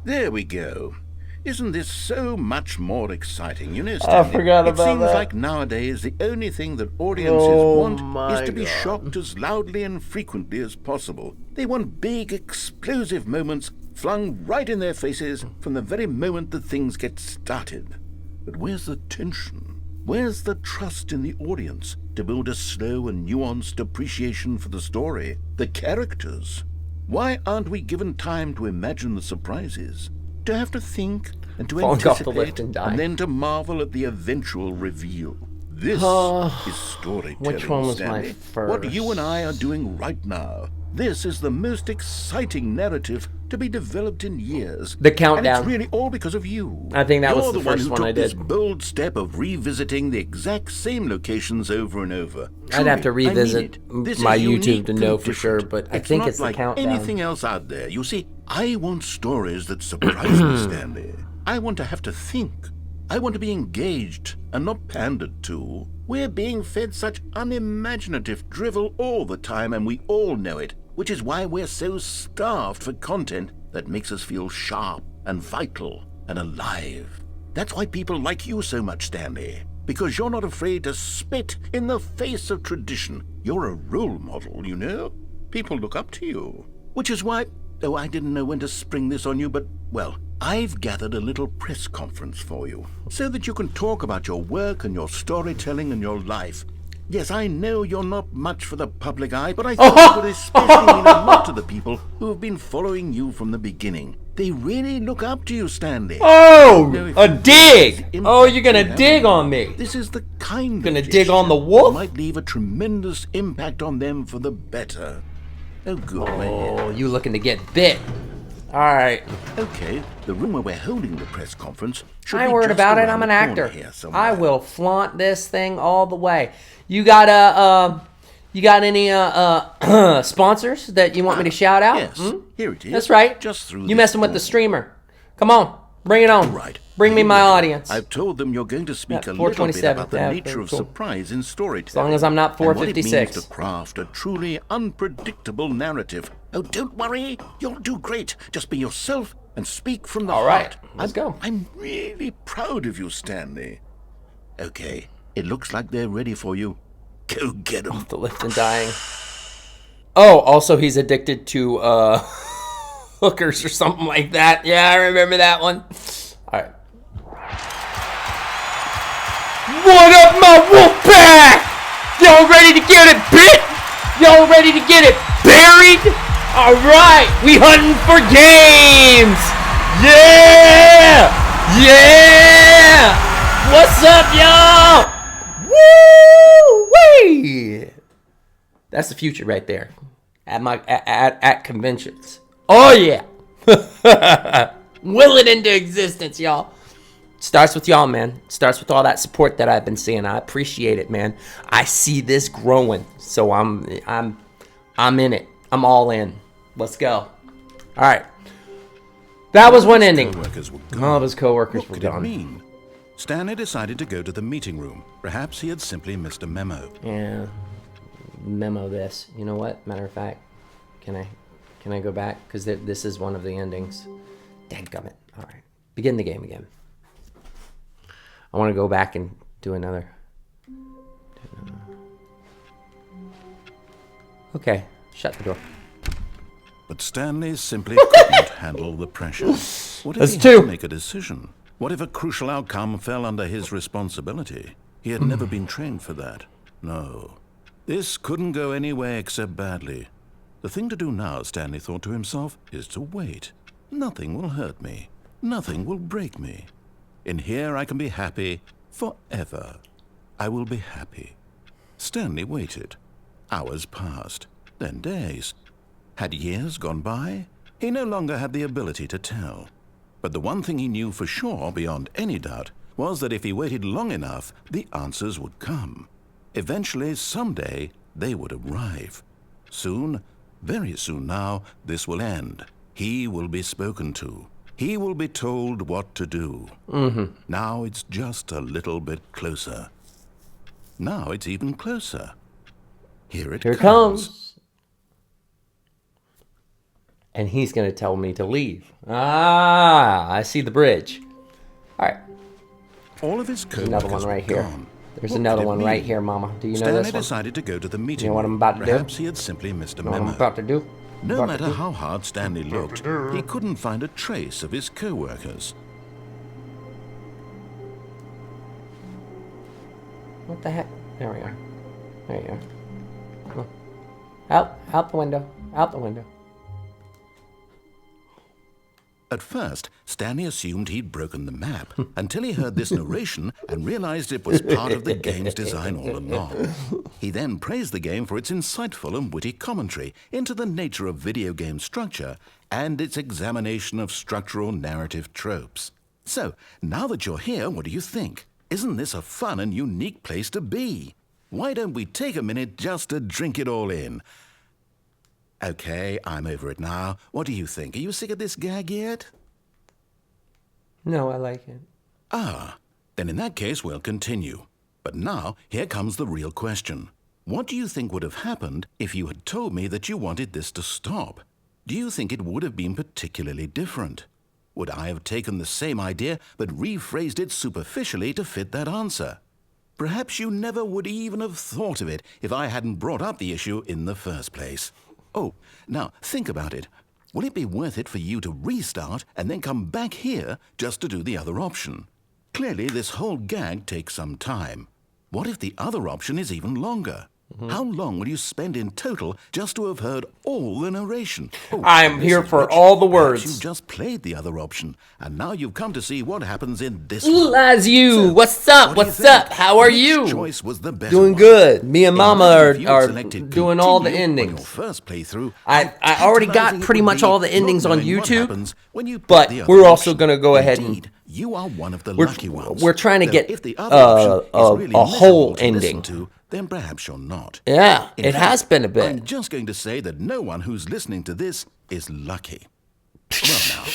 There we go. Isn't this so much more exciting? You know, Stanley, I forgot about that. It seems like nowadays the only thing that audiences want is to be shocked as loudly and frequently as possible. They want big, explosive moments flung right in their faces from the very moment that things get started. But where's the tension? Where's the trust in the audience to build a slow and nuanced appreciation for the story, the characters? Why aren't we given time to imagine the surprises, to have to think and to anticipate, and then to marvel at the eventual reveal? This is storytelling, which one was Stanley. my first? What you and I are doing right now. This is the most exciting narrative to be developed in years. The countdown. And it's really all because of you. I think that You're was the first one I took this did. bold step of revisiting the exact same locations over and over. I'd have to Truly, I mean revisit it. This my is YouTube unique to know and for sure, different. but I think not it's the like countdown. anything else out there. You see, I want stories that surprise me, Stanley. I want to have to think. I want to be engaged and not pandered to. We're being fed such unimaginative drivel all the time, and we all know it, which is why we're so starved for content that makes us feel sharp and vital and alive. That's why people like you so much, Stanley, because you're not afraid to spit in the face of tradition. You're a role model, you know? People look up to you. Which is why, oh, I didn't know when to spring this on you, but, well, I've gathered a little press conference for you so that you can talk about your work and your storytelling and your life. Yes, I know you're not much for the public eye, but I think it would especially mean a lot to the people who have been following you from the beginning. They really look up to you, Stanley. Oh, a dig! Oh, you're gonna dig on me. This is the kind Gonna of dig on the gesture wolf? that might leave a tremendous impact on them for the better. Oh, good man. Oh, you looking to get bit. All right. Okay, the room where we're holding the press conference should I ain't be worried just about it. around I'm an the corner actor. here somewhere. I will flaunt this thing all the way. You got any sponsors that you want me to shout out? Yes, here it is. That's right. Just through you this messing with door. the streamer. Come on, bring it on. Right. Bring me my audience. I've told them you're going to speak Yeah, a little bit 427. about the Yeah, nature of cool. surprise in storytelling. As long as I'm not and what it 456. means to craft a truly unpredictable narrative. Oh, don't worry. You'll do great. Just be yourself and speak from the All right, heart. let's go. I'm really proud of you, Stanley. Okay, it looks like they're ready for you. Go get them. The lift and dying. Oh, also he's addicted to hookers or something like that. Yeah, I remember that one. All right. What up, my wolf pack? Y'all ready to get it bit? Y'all ready to get it buried? All right, we hunting for games. Yeah, yeah. What's up, y'all? Woo-wee! That's the future right there. At conventions. Oh yeah. Will it into existence, y'all. Starts with y'all, man. Starts with all that support that I've been seeing. I appreciate it, man. I see this growing, so I'm in it. I'm all in. Let's go. All right. That was one ending. All of his coworkers were What could it gone. mean? Stanley decided to go to the meeting room. Perhaps he had simply missed a memo. Yeah. Memo this. You know what? Matter of fact, can I go back? Because this is one of the endings. Dadgummit. All right. Begin the game again. I want to go back and do another. Okay, shut the door. But Stanley simply couldn't handle the pressure. What if That's he two. had to make a decision? What if a crucial outcome fell under his responsibility? He had never been trained for that. No. This couldn't go anywhere except badly. The thing to do now, Stanley thought to himself, is to wait. Nothing will hurt me. Nothing will break me. In here I can be happy forever. I will be happy. Stanley waited. Hours passed, then days. Had years gone by? He no longer had the ability to tell. But the one thing he knew for sure, beyond any doubt, was that if he waited long enough, the answers would come. Eventually, someday, they would arrive. Soon, very soon now, this will end. He will be spoken to. He will be told what to do. Now it's just a little bit closer. Now it's even closer. Here it comes. And he's going to tell me to leave. Ah, I see the bridge. All right. All of his There's another one right here. gone. There's What another could it one mean? right here, Mama. Do you know Stanley this one? decided to go to the meeting. You know what I'm about to do? Perhaps he had simply missed a You know what I'm memo. about to do? No About to matter do? how hard Stanley looked, he couldn't find a trace of his co-workers. What the heck? There we are. There you are. Come on. Out the window. Out the window. At first, Stanley assumed he'd broken the map until he heard this narration and realized it was part of the game's design all along. He then praised the game for its insightful and witty commentary into the nature of video game structure and its examination of structural narrative tropes. So, now that you're here, what do you think? Isn't this a fun and unique place to be? Why don't we take a minute just to drink it all in? Okay, I'm over it now. What do you think? Are you sick of this gag yet? No, I like it. Ah, then in that case we'll continue. But now, here comes the real question. What do you think would have happened if you had told me that you wanted this to stop? Do you think it would have been particularly different? Would I have taken the same idea but rephrased it superficially to fit that answer? Perhaps you never would even have thought of it if I hadn't brought up the issue in the first place. Oh, now think about it. Will it be worth it for you to restart and then come back here just to do the other option? Clearly, this whole gag takes some time. What if the other option is even longer? How long will you spend in total just to have heard all the narration? Oh, I'm this here is for rich. all the Perhaps words. You just played the other option, and now you've come to see what happens in this Ooh, one. as you. So, What's up? what do you What's think? up? How are Which you? choice was the better Doing one? good. Me and Mama Imagine if you had are selected doing all the continue on your endings. first playthrough, I how already got tantalizing it pretty would much be all the endings not on knowing what YouTube, happens when you pick but the other we're also option. gonna go ahead and- Indeed, you are one of the We're- lucky ones. we're trying to Though get, if the other option is really a whole miserable to listen ending. to, then perhaps you're not. Yeah, In it fact, has been a bit. I'm just going to say that no one who's listening to this is lucky. Well now,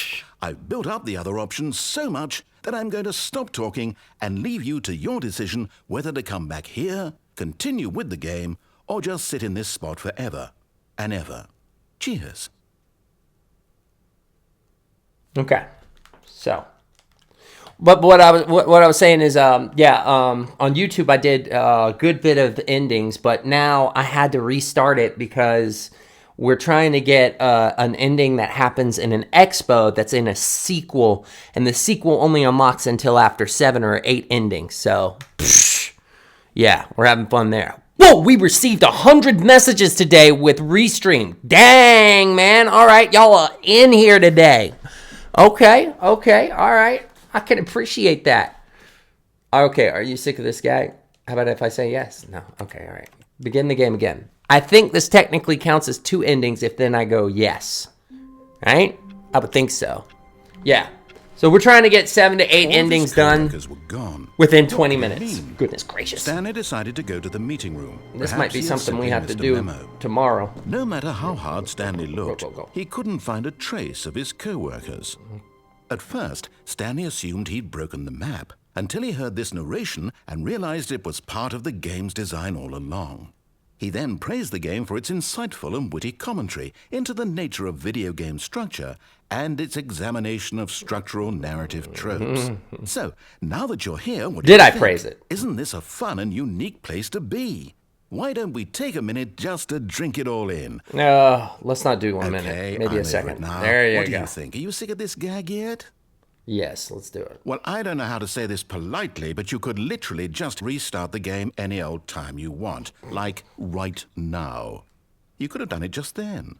I've built up the other option so much that I'm going to stop talking and leave you to your decision whether to come back here, continue with the game, or just sit in this spot forever and ever. Cheers. Okay, so, but what I was saying is, on YouTube I did a good bit of endings, but now I had to restart it because we're trying to get an ending that happens in an expo that's in a sequel, and the sequel only unlocks until after 7 or 8 endings. So, yeah, we're having fun there. Whoa, we received 100 messages today with Restream. Dang, man. All right, y'all are in here today. Okay, all right. I can appreciate that. Okay, are you sick of this guy? How about if I say yes? No. Okay, all right. Begin the game again. I think this technically counts as 2 endings if then I go yes. Right? I would think so. Yeah. So we're trying to get 7 to 8 All of his endings done co-workers were gone. within What 20 could it minutes. mean? Goodness gracious. Stanley decided to go to the meeting room. This Perhaps might be he had something we simply have to missed a do memo. tomorrow. No matter how hard Stanley looked, Go. he couldn't find a trace of his co-workers. At first, Stanley assumed he'd broken the map until he heard this narration and realized it was part of the game's design all along. He then praised the game for its insightful and witty commentary into the nature of video game structure and its examination of structural narrative tropes. So, now that you're here, what do you Did I think? praise it? Isn't this a fun and unique place to be? Why don't we take a minute just to drink it all in? No, let's not do 1 Okay, minute. Maybe I'm a over second. it now. There you What do go. you think? Are you sick of this gag yet? Yes, let's do it. Well, I don't know how to say this politely, but you could literally just restart the game any old time you want, like right now. You could have done it just then.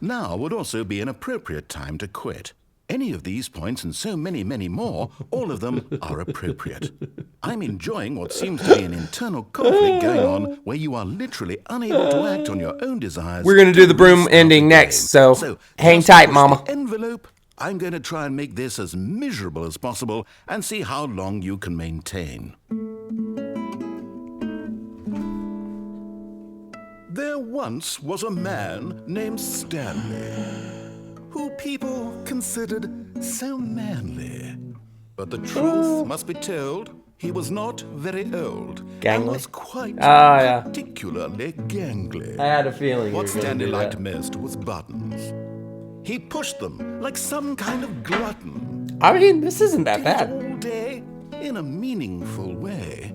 Now would also be an appropriate time to quit. Any of these points and so many, many more, all of them are appropriate. I'm enjoying what seems to be an internal conflict going on where you are literally unable to act on your own desires. We're going to do the broom restart ending the next, game. so hang just tight, push mama. the envelope. I'm going to try and make this as miserable as possible and see how long you can maintain. There once was a man named Stanley, who people considered so manly. But the truth must be told, he was not very old. Gangly? And was quite yeah. particularly gangly. I had a feeling What you were going Stanley to do liked that. most was buttons. He pushed them like some kind of glutton. I mean, this isn't that Did it bad. all day in a meaningful way.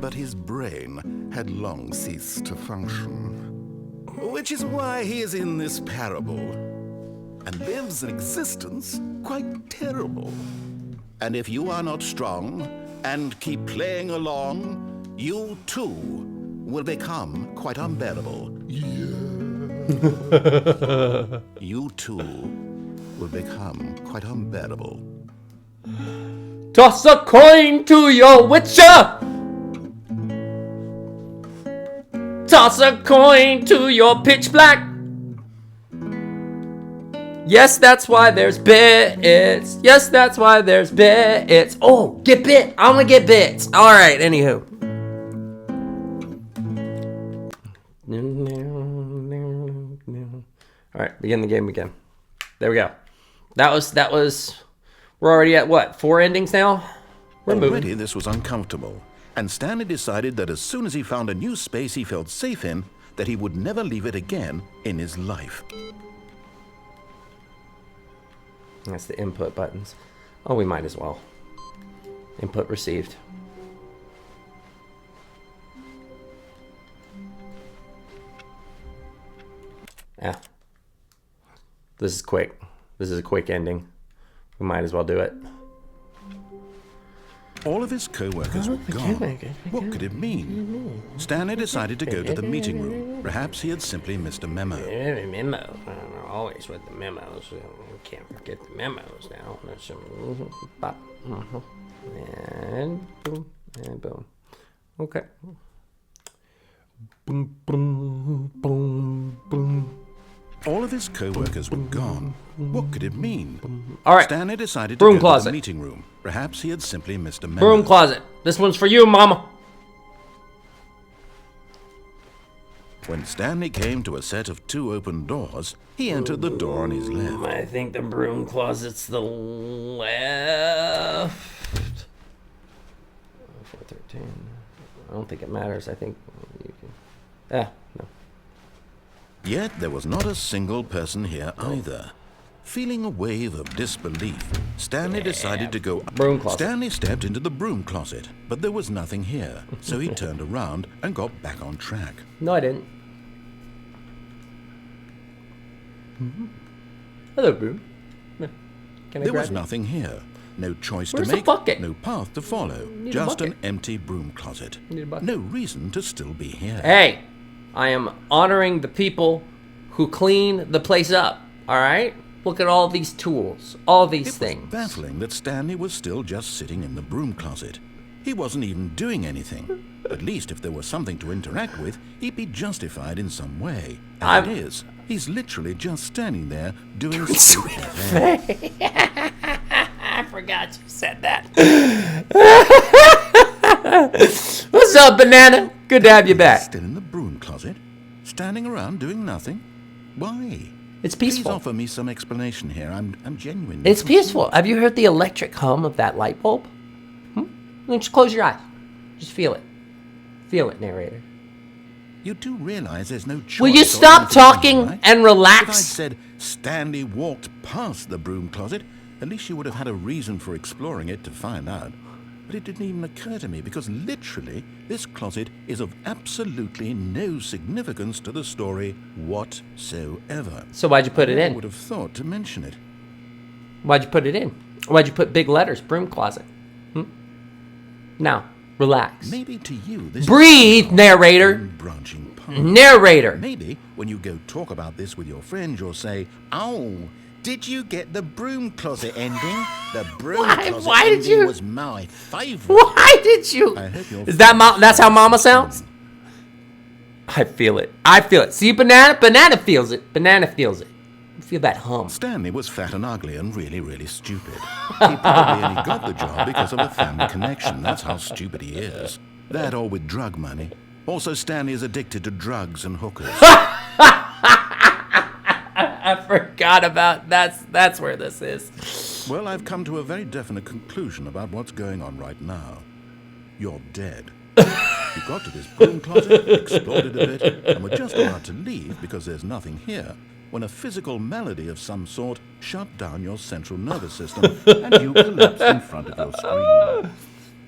But his brain had long ceased to function. Which is why he is in this parable and lives an existence quite terrible. And if you are not strong and keep playing along, you too will become quite unbearable. You too will become quite unbearable. Toss a coin to your witcher! Toss a coin to your pitch black! Yes, that's why there's bits. Yes, that's why there's bits. Oh, get bit. I want to get bits. All right, anywho. All right, begin the game again. There we go. That was. We're already at what? 4 endings now? We're moving. Already this was uncomfortable, and Stanley decided that as soon as he found a new space he felt safe in, that he would never leave it again in his life. That's the input buttons. Oh, we might as well. Input received. Yeah. This is quick. This is a quick ending. We might as well do it. All of his co-workers were gone. What could it mean? Stanley decided to go to the meeting room. Perhaps he had simply missed a memo. Memo. Always with the memos. Can't forget the memos now. And boom. And boom. Okay. Boom, boom, boom, boom. All of his co-workers were gone. What could it mean? All right. Stanley decided to Broom go to closet. the meeting room. Perhaps he had simply missed a memo. Broom closet. This one's for you, mama. When Stanley came to a set of 2 open doors, he entered the door on his left. I think the broom closet's the left. 413. I don't think it matters. I think you can. No. Yet there was not a single person here either. Feeling a wave of disbelief, Stanley decided to go. Broom closet. Stanley stepped into the broom closet, but there was nothing here, so he turned around and got back on track. No, I didn't. Hello, broom. Can I There grab was it? nothing here. No choice Where's to the make, bucket? no path to follow, Need a just an bucket. empty broom closet. Need a bucket. No reason to still be here. Hey, I am honoring the people who clean the place up. All right? Look at all these tools, all these It was things. baffling that Stanley was still just sitting in the broom closet. He wasn't even doing anything. At least if there was something to interact with, he'd be justified in some way. As it is, he's literally just standing there doing sweet nothing. I forgot you said that. What's up, Banana? Good to have you back. Still in the broom closet? Standing around doing nothing? Why? It's Please peaceful. offer me some explanation here. I'm genuine. It's peaceful. Have you heard the electric hum of that light bulb? Just close your eyes. Just feel it. Feel it, narrator. You do realize there's no choice. Will you or stop anything, talking right? and If I'd relax? said Stanley walked past the broom closet, at least you would have had a reason for exploring it to find out. But it didn't even occur to me because literally this closet is of absolutely no significance to the story whatsoever. So why'd you put it I in? would have thought to mention it. Why'd you put it in? Why'd you put big letters, broom closet? Now, relax. Maybe to you this Breathe, is narrator. branching path. Narrator. Maybe when you go talk about this with your friends, you'll say, "Oh, did you get the broom closet ending? The broom closet Why did ending you? was my favorite." Why did you? I hope you're Is that that's how Mama sounds? I feel it. I feel it. See, banana feels it. Banana feels it. You feel that hum. Stanley was fat and ugly and really, really stupid. He probably only got the job because of a family connection. That's how stupid he is. That or with drug money. Also, Stanley is addicted to drugs and hookers. I forgot about that's where this is. Well, I've come to a very definite conclusion about what's going on right now. You're dead. You got to this broom closet, explored it a bit, and were just about to leave because there's nothing here, when a physical malady of some sort shut down your central nervous system and you collapsed in front of your screen.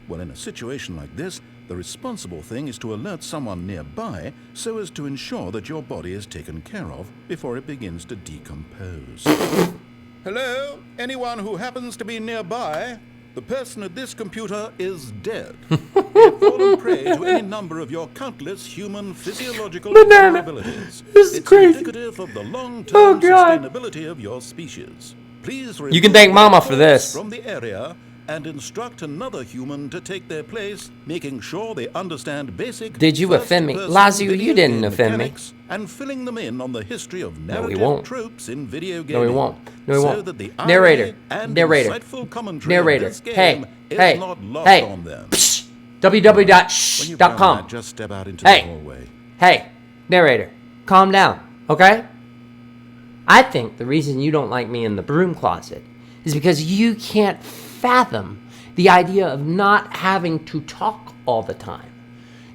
Well, in a situation like this, the responsible thing is to alert someone nearby so as to ensure that your body is taken care of before it begins to decompose. Hello? Anyone who happens to be nearby? The person at this computer is dead. You've fallen prey to any number of your countless human physiological vulnerabilities. This is It's crazy. indicative of the long-term God. sustainability of your species. Please You can thank remove Mama your for this. from the area and instruct another human to take their place, making sure they understand basic. Did you offend me? first-person Lazio, you video didn't game offend me. mechanics And filling them in on the history of he narrative won't. tropes in video games. No, he won't. No, he so won't. That the Narrator. irony and Narrator. insightful commentary Narrator. of this game Hey. is Hey. not lost Hey. on them. When you've done www.shh.com. that, just step out into Hey. the hallway. Hey, narrator, calm down, okay? I think the reason you don't like me in the broom closet is because you can't fathom the idea of not having to talk all the time.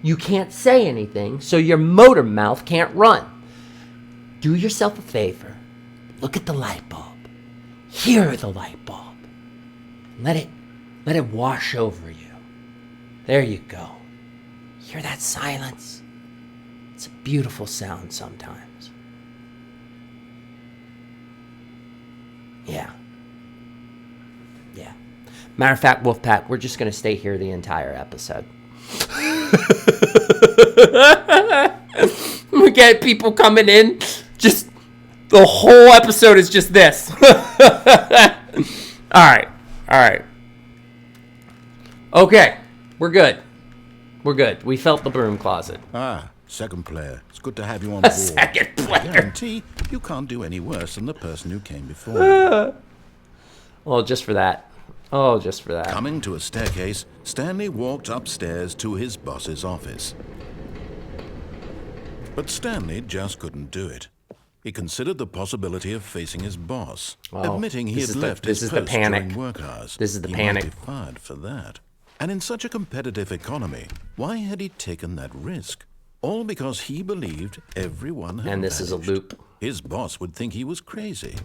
You can't say anything, so your motor mouth can't run. Do yourself a favor. Look at the light bulb. Hear the light bulb. Let it wash over you. There you go. Hear that silence? It's a beautiful sound sometimes. Yeah. Yeah. Matter of fact, Wolfpack, we're just going to stay here the entire episode. We get people coming in. Just the whole episode is just this. All right. Okay. We're good. We felt the broom closet. Ah, second player. It's good to have you on board. Second I player. guarantee you can't do any worse than the person who came before. Oh, just for that. Coming to a staircase, Stanley walked upstairs to his boss's office. But Stanley just couldn't do it. He considered the possibility of facing his boss, admitting he had left his post during work hours. This is the He panic. might be fired for that. And in such a competitive economy, why had he taken that risk? All because he believed everyone had And this is a vanished. loop. His boss would think he was crazy.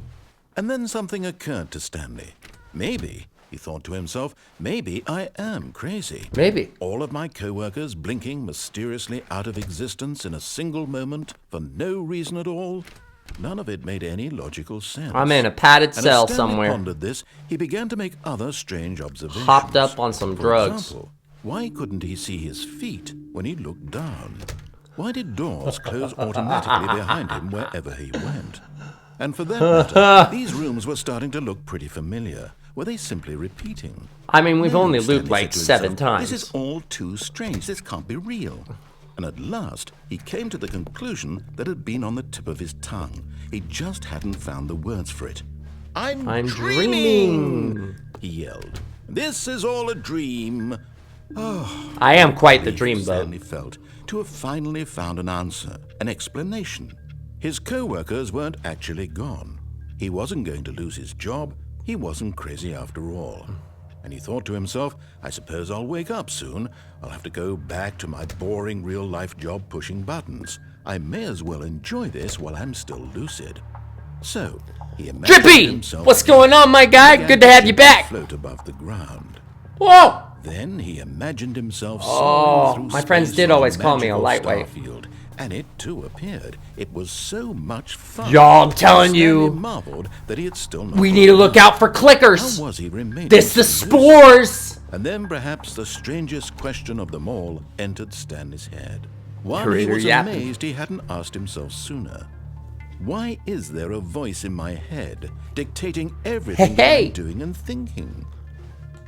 And then something occurred to Stanley. Maybe, he thought to himself, maybe I am crazy. Maybe. All of my co-workers blinking mysteriously out of existence in a single moment for no reason at all. None of it made any logical sense. I'm in a padded And cell as Stanley somewhere. pondered this, he began to make other strange observations. Hopped up on some For drugs. example, why couldn't he see his feet when he looked down? Why did doors close automatically behind him wherever he went? And for that matter, these rooms were starting to look pretty familiar. Were they simply repeating? I mean, we've No, only Stanley looped said like to 7 himself, times. This is all too strange. This can't be real. And at last, he came to the conclusion that had been on the tip of his tongue. He just hadn't found the words for it. I'm dreaming, he yelled. This is all a dream. I am quite the Relief dreamboat. Stanley felt to have finally found an answer, an explanation. His co-workers weren't actually gone. He wasn't going to lose his job. He wasn't crazy after all. and he thought to himself, I suppose I'll wake up soon. I'll have to go back to my boring real-life job pushing buttons. I may as well enjoy this while I'm still lucid. So, he imagined Drippy! himself... What's going on, my guy? Good to have you back. ...float above the ground. Whoa! Then he imagined himself soaring through my friends space did on always call me a magical lightweight. starfield, and it too appeared. It was so much fun. Y'all, I'm telling Stanley you, marveled that he had still not we need to look out for clickers. How was he remaining This the so spores. lucid? And then perhaps the strangest question of them all entered Stanley's head. One he Creator was yapping. amazed he hadn't asked himself sooner. Why is there a voice in my head dictating everything that Hey. I'm doing and thinking?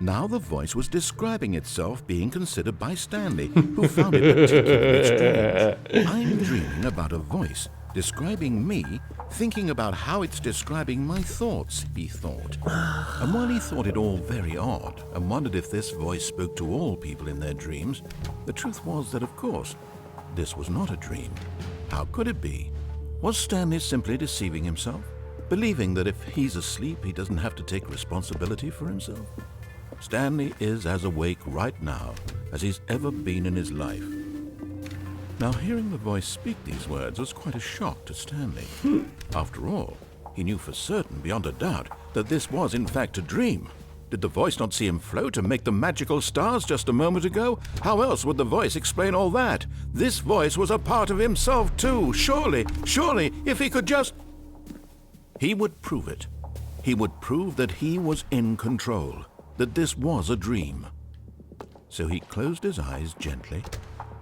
Now the voice was describing itself being considered by Stanley, who found it particularly strange. I'm dreaming about a voice describing me, thinking about how it's describing my thoughts, he thought. And while he thought it all very odd, and wondered if this voice spoke to all people in their dreams, the truth was that, of course, this was not a dream. How could it be? Was Stanley simply deceiving himself, believing that if he's asleep, he doesn't have to take responsibility for himself? Stanley is as awake right now as he's ever been in his life. Now, hearing the voice speak these words was quite a shock to Stanley. After all, he knew for certain, beyond a doubt, that this was in fact a dream. Did the voice not see him float and make the magical stars just a moment ago? How else would the voice explain all that? This voice was a part of himself too. Surely, if he could just... He would prove it. He would prove that he was in control, that this was a dream. So he closed his eyes gently,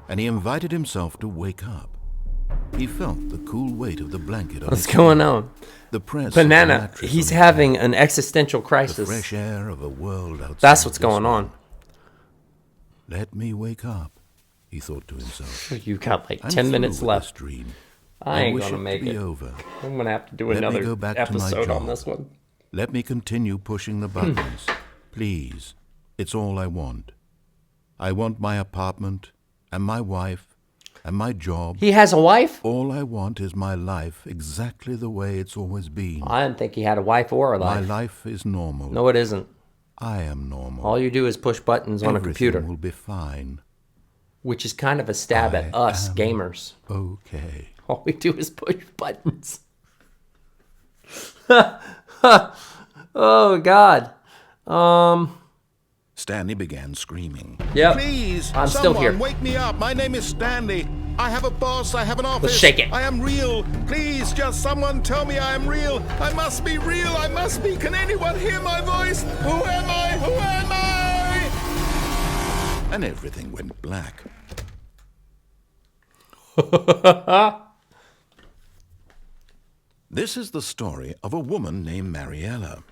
and he invited himself to wake up. He felt the cool weight of the blanket on What's his going feet, on? the press of Banana, the mattress he's on his having back, an existential the crisis. fresh air of a world outside. That's what's this going one. on. Let me wake up, he thought to himself. You got like I'm 10 through minutes with left. This dream. I ain't wish gonna to make be it. over. I'm gonna have to do Let me another go back to my episode on job. this one. Let me continue pushing the buttons. Please. It's all I want. I want my apartment, and my wife, and my job. He has a wife? All I want is my life exactly the way it's always been. I didn't think he had a wife or a My life. life is normal. No, it isn't. I am normal. All you do is push buttons on a Everything computer, will be fine. which is kind of a stab at us gamers. Okay. All we do is push buttons. Oh, God. Stanley began screaming. Yep. Please, I'm still here. wake me up. My name is Stanley. I have a boss. I have an office. Let's shake it. I am real. Please, just someone tell me I am real. I must be real. I must be. Can anyone hear my voice? Who am I? Who am I? And everything went black. This is the story of a woman named Mariella.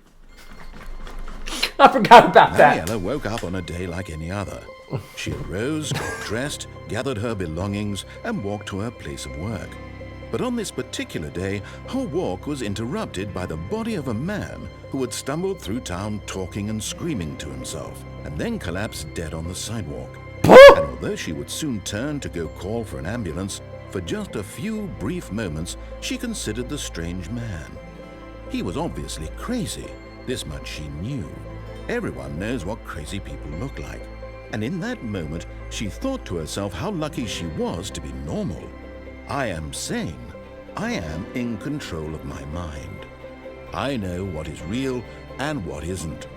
I forgot about that. Mariella woke up on a day like any other. She arose, got dressed, gathered her belongings, and walked to her place of work. But on this particular day, her walk was interrupted by the body of a man who had stumbled through town talking and screaming to himself, and then collapsed dead on the sidewalk. And although she would soon turn to go call for an ambulance, for just a few brief moments, she considered the strange man. He was obviously crazy. This much she knew. Everyone knows what crazy people look like. And in that moment, she thought to herself how lucky she was to be normal. I am sane. I am in control of my mind. I know what is real and what isn't.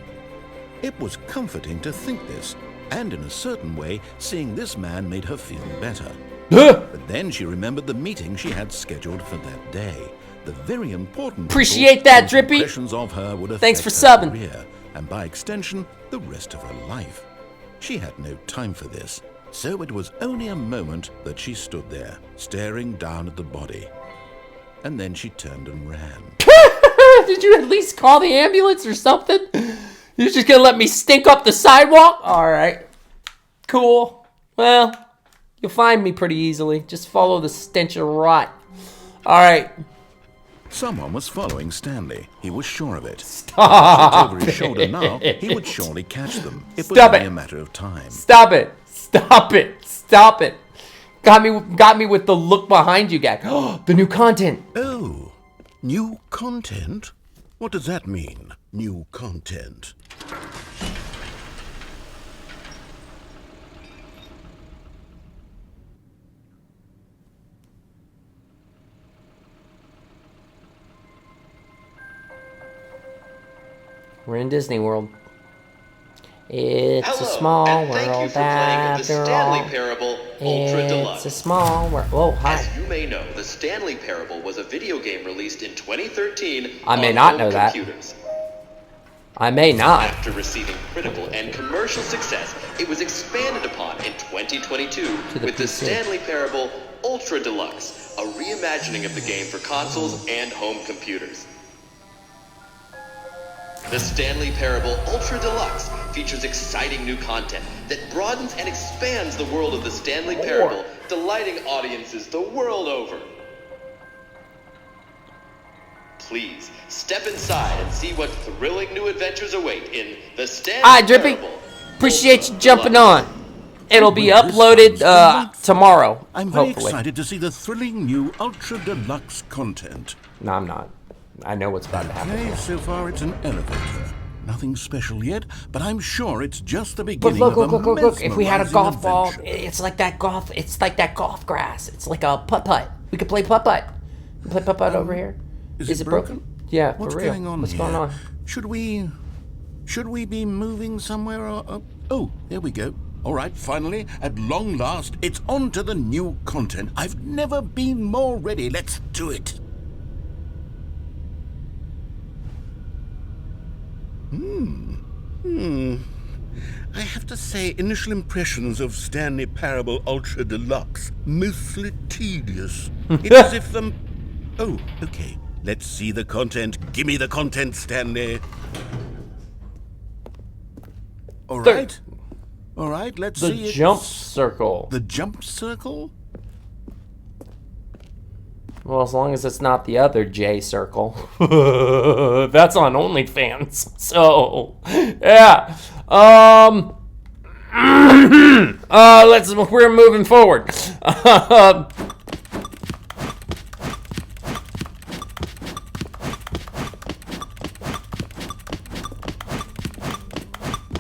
It was comforting to think this, and in a certain way, seeing this man made her feel better. But then she remembered the meeting she had scheduled for that day. The very important Appreciate people that, whose Drippy. impressions of her would Thanks affect for her subbing. career, and by extension, the rest of her life. She had no time for this, so it was only a moment that she stood there, staring down at the body. And then she turned and ran. Did you at least call the ambulance or something? You're just gonna let me stink up the sidewalk? Alright. Cool. Well, you'll find me pretty easily. Just follow the stench of rot. Alright. Someone was following Stanley. He was sure of it. Stop Over his shoulder now, he would it. surely catch them. It was Stop only it. a matter of time. Stop it. Stop it. Stop it. Got me with the look behind you guy. The new content. Oh, new content? What does that mean, new content? We're in Disney World. It's Hello, a small and world thank you for playing the Stanley Parable Ultra Deluxe. It's a small world. Oh, hi. As you may know, the Stanley Parable was a video game released in 2013 I may on not home know that. computers. I may not. After receiving critical and commercial success, it was expanded upon in 2022 with the PC. Stanley Parable Ultra Deluxe, a reimagining of the game for consoles and home computers. The Stanley Parable Ultra Deluxe features exciting new content that broadens and expands the world of the Stanley Parable, delighting audiences the world over. Please, step inside and see what thrilling new adventures await in the Stanley Hi, Drippy. Parable Appreciate you Ultra jumping Deluxe. on. It'll be Well, this uploaded sounds tomorrow, I'm very hopefully. excited to see the thrilling new Ultra Deluxe content. No, I'm not. I know what's about to happen. Okay, so far it's an elevator. Nothing special yet, but I'm sure it's just the But beginning look, of look, a look, look, look. If we had a mesmerizing golf ball, adventure. it's like that golf grass. It's like a putt-putt. We could play putt-putt. We play putt-putt over here. Is it broken? Yeah, What's for real. going on What's here? going on? Should we be moving somewhere? Or, oh, there we go. All right, finally, at long last, it's on to the new content. I've never been more ready. Let's do it. I have to say, initial impressions of Stanley Parable Ultra Deluxe, mostly tedious. It's as if the... Oh, okay. Let's see the content. Give me the content, Stanley. All right. All right, let's The see it. jump circle. The jump circle? Well, as long as it's not the other J circle. That's on OnlyFans. So, yeah. We're moving forward.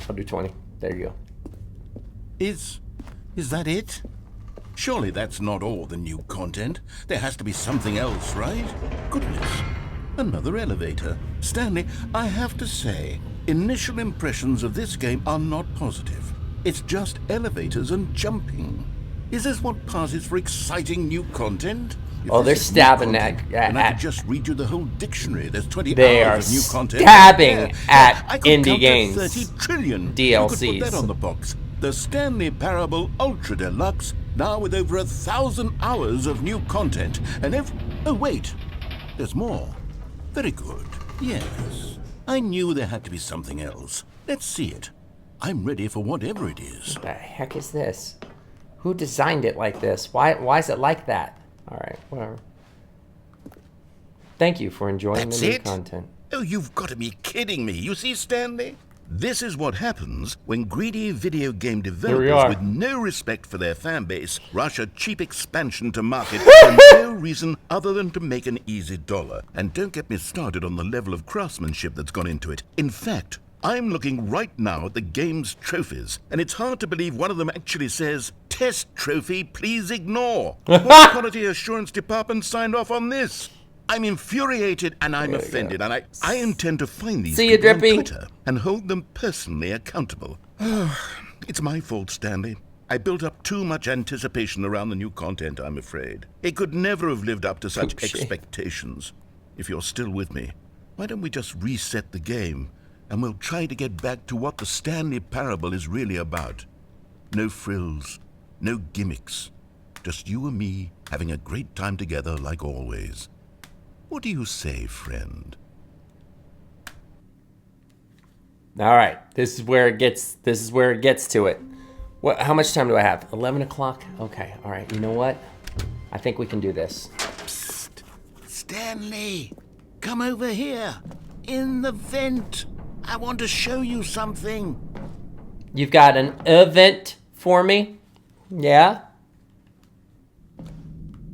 I'll do 20. There you go. Is that it? Surely that's not all the new content. There has to be something else, right? Goodness. Another elevator. Stanley, I have to say, initial impressions of this game are not positive. It's just elevators and jumping. Is this what passes for exciting new content? If Oh, this they're is new stabbing content, at- then I could just read you the whole dictionary. There's 20 They hours are of new content. stabbing Yeah. at I could indie count to games 30 trillion. You DLCs. could put that on the box. The Stanley Parable Ultra Deluxe, now with over 1,000 hours of new content. And oh, wait. There's more. Very good. Yes. I knew there had to be something else. Let's see it. I'm ready for whatever it is. What the heck is this? Who designed it like this? Why is it like that? All right, whatever. Thank you for enjoying That's the new it? content. Oh, you've got to be kidding me. You see, Stanley? This is what happens when greedy video game are. developers with no respect for their fan base rush a cheap expansion to market for no reason other than to make an easy dollar. And don't get me started on the level of craftsmanship that's gone into it. In fact, I'm looking right now at the game's trophies, and it's hard to believe one of them actually says, "Test trophy, please ignore." What quality assurance department signed off on this? I'm infuriated and I'm offended, and I intend to find these See you, people on Drippy. Twitter and hold them personally accountable. It's my fault, Stanley. I built up too much anticipation around the new content, I'm afraid. It could never have lived up to such Oopsie. expectations. If you're still with me, why don't we just reset the game, and we'll try to get back to what the Stanley Parable is really about. No frills, no gimmicks. Just you and me having a great time together like always. What do you say, friend? All right, this is where it gets to it. What? How much time do I have? 11 o'clock. Okay. All right. You know what? I think we can do this. Psst. Stanley, come over here. In the vent. I want to show you something. You've got an event for me? Yeah.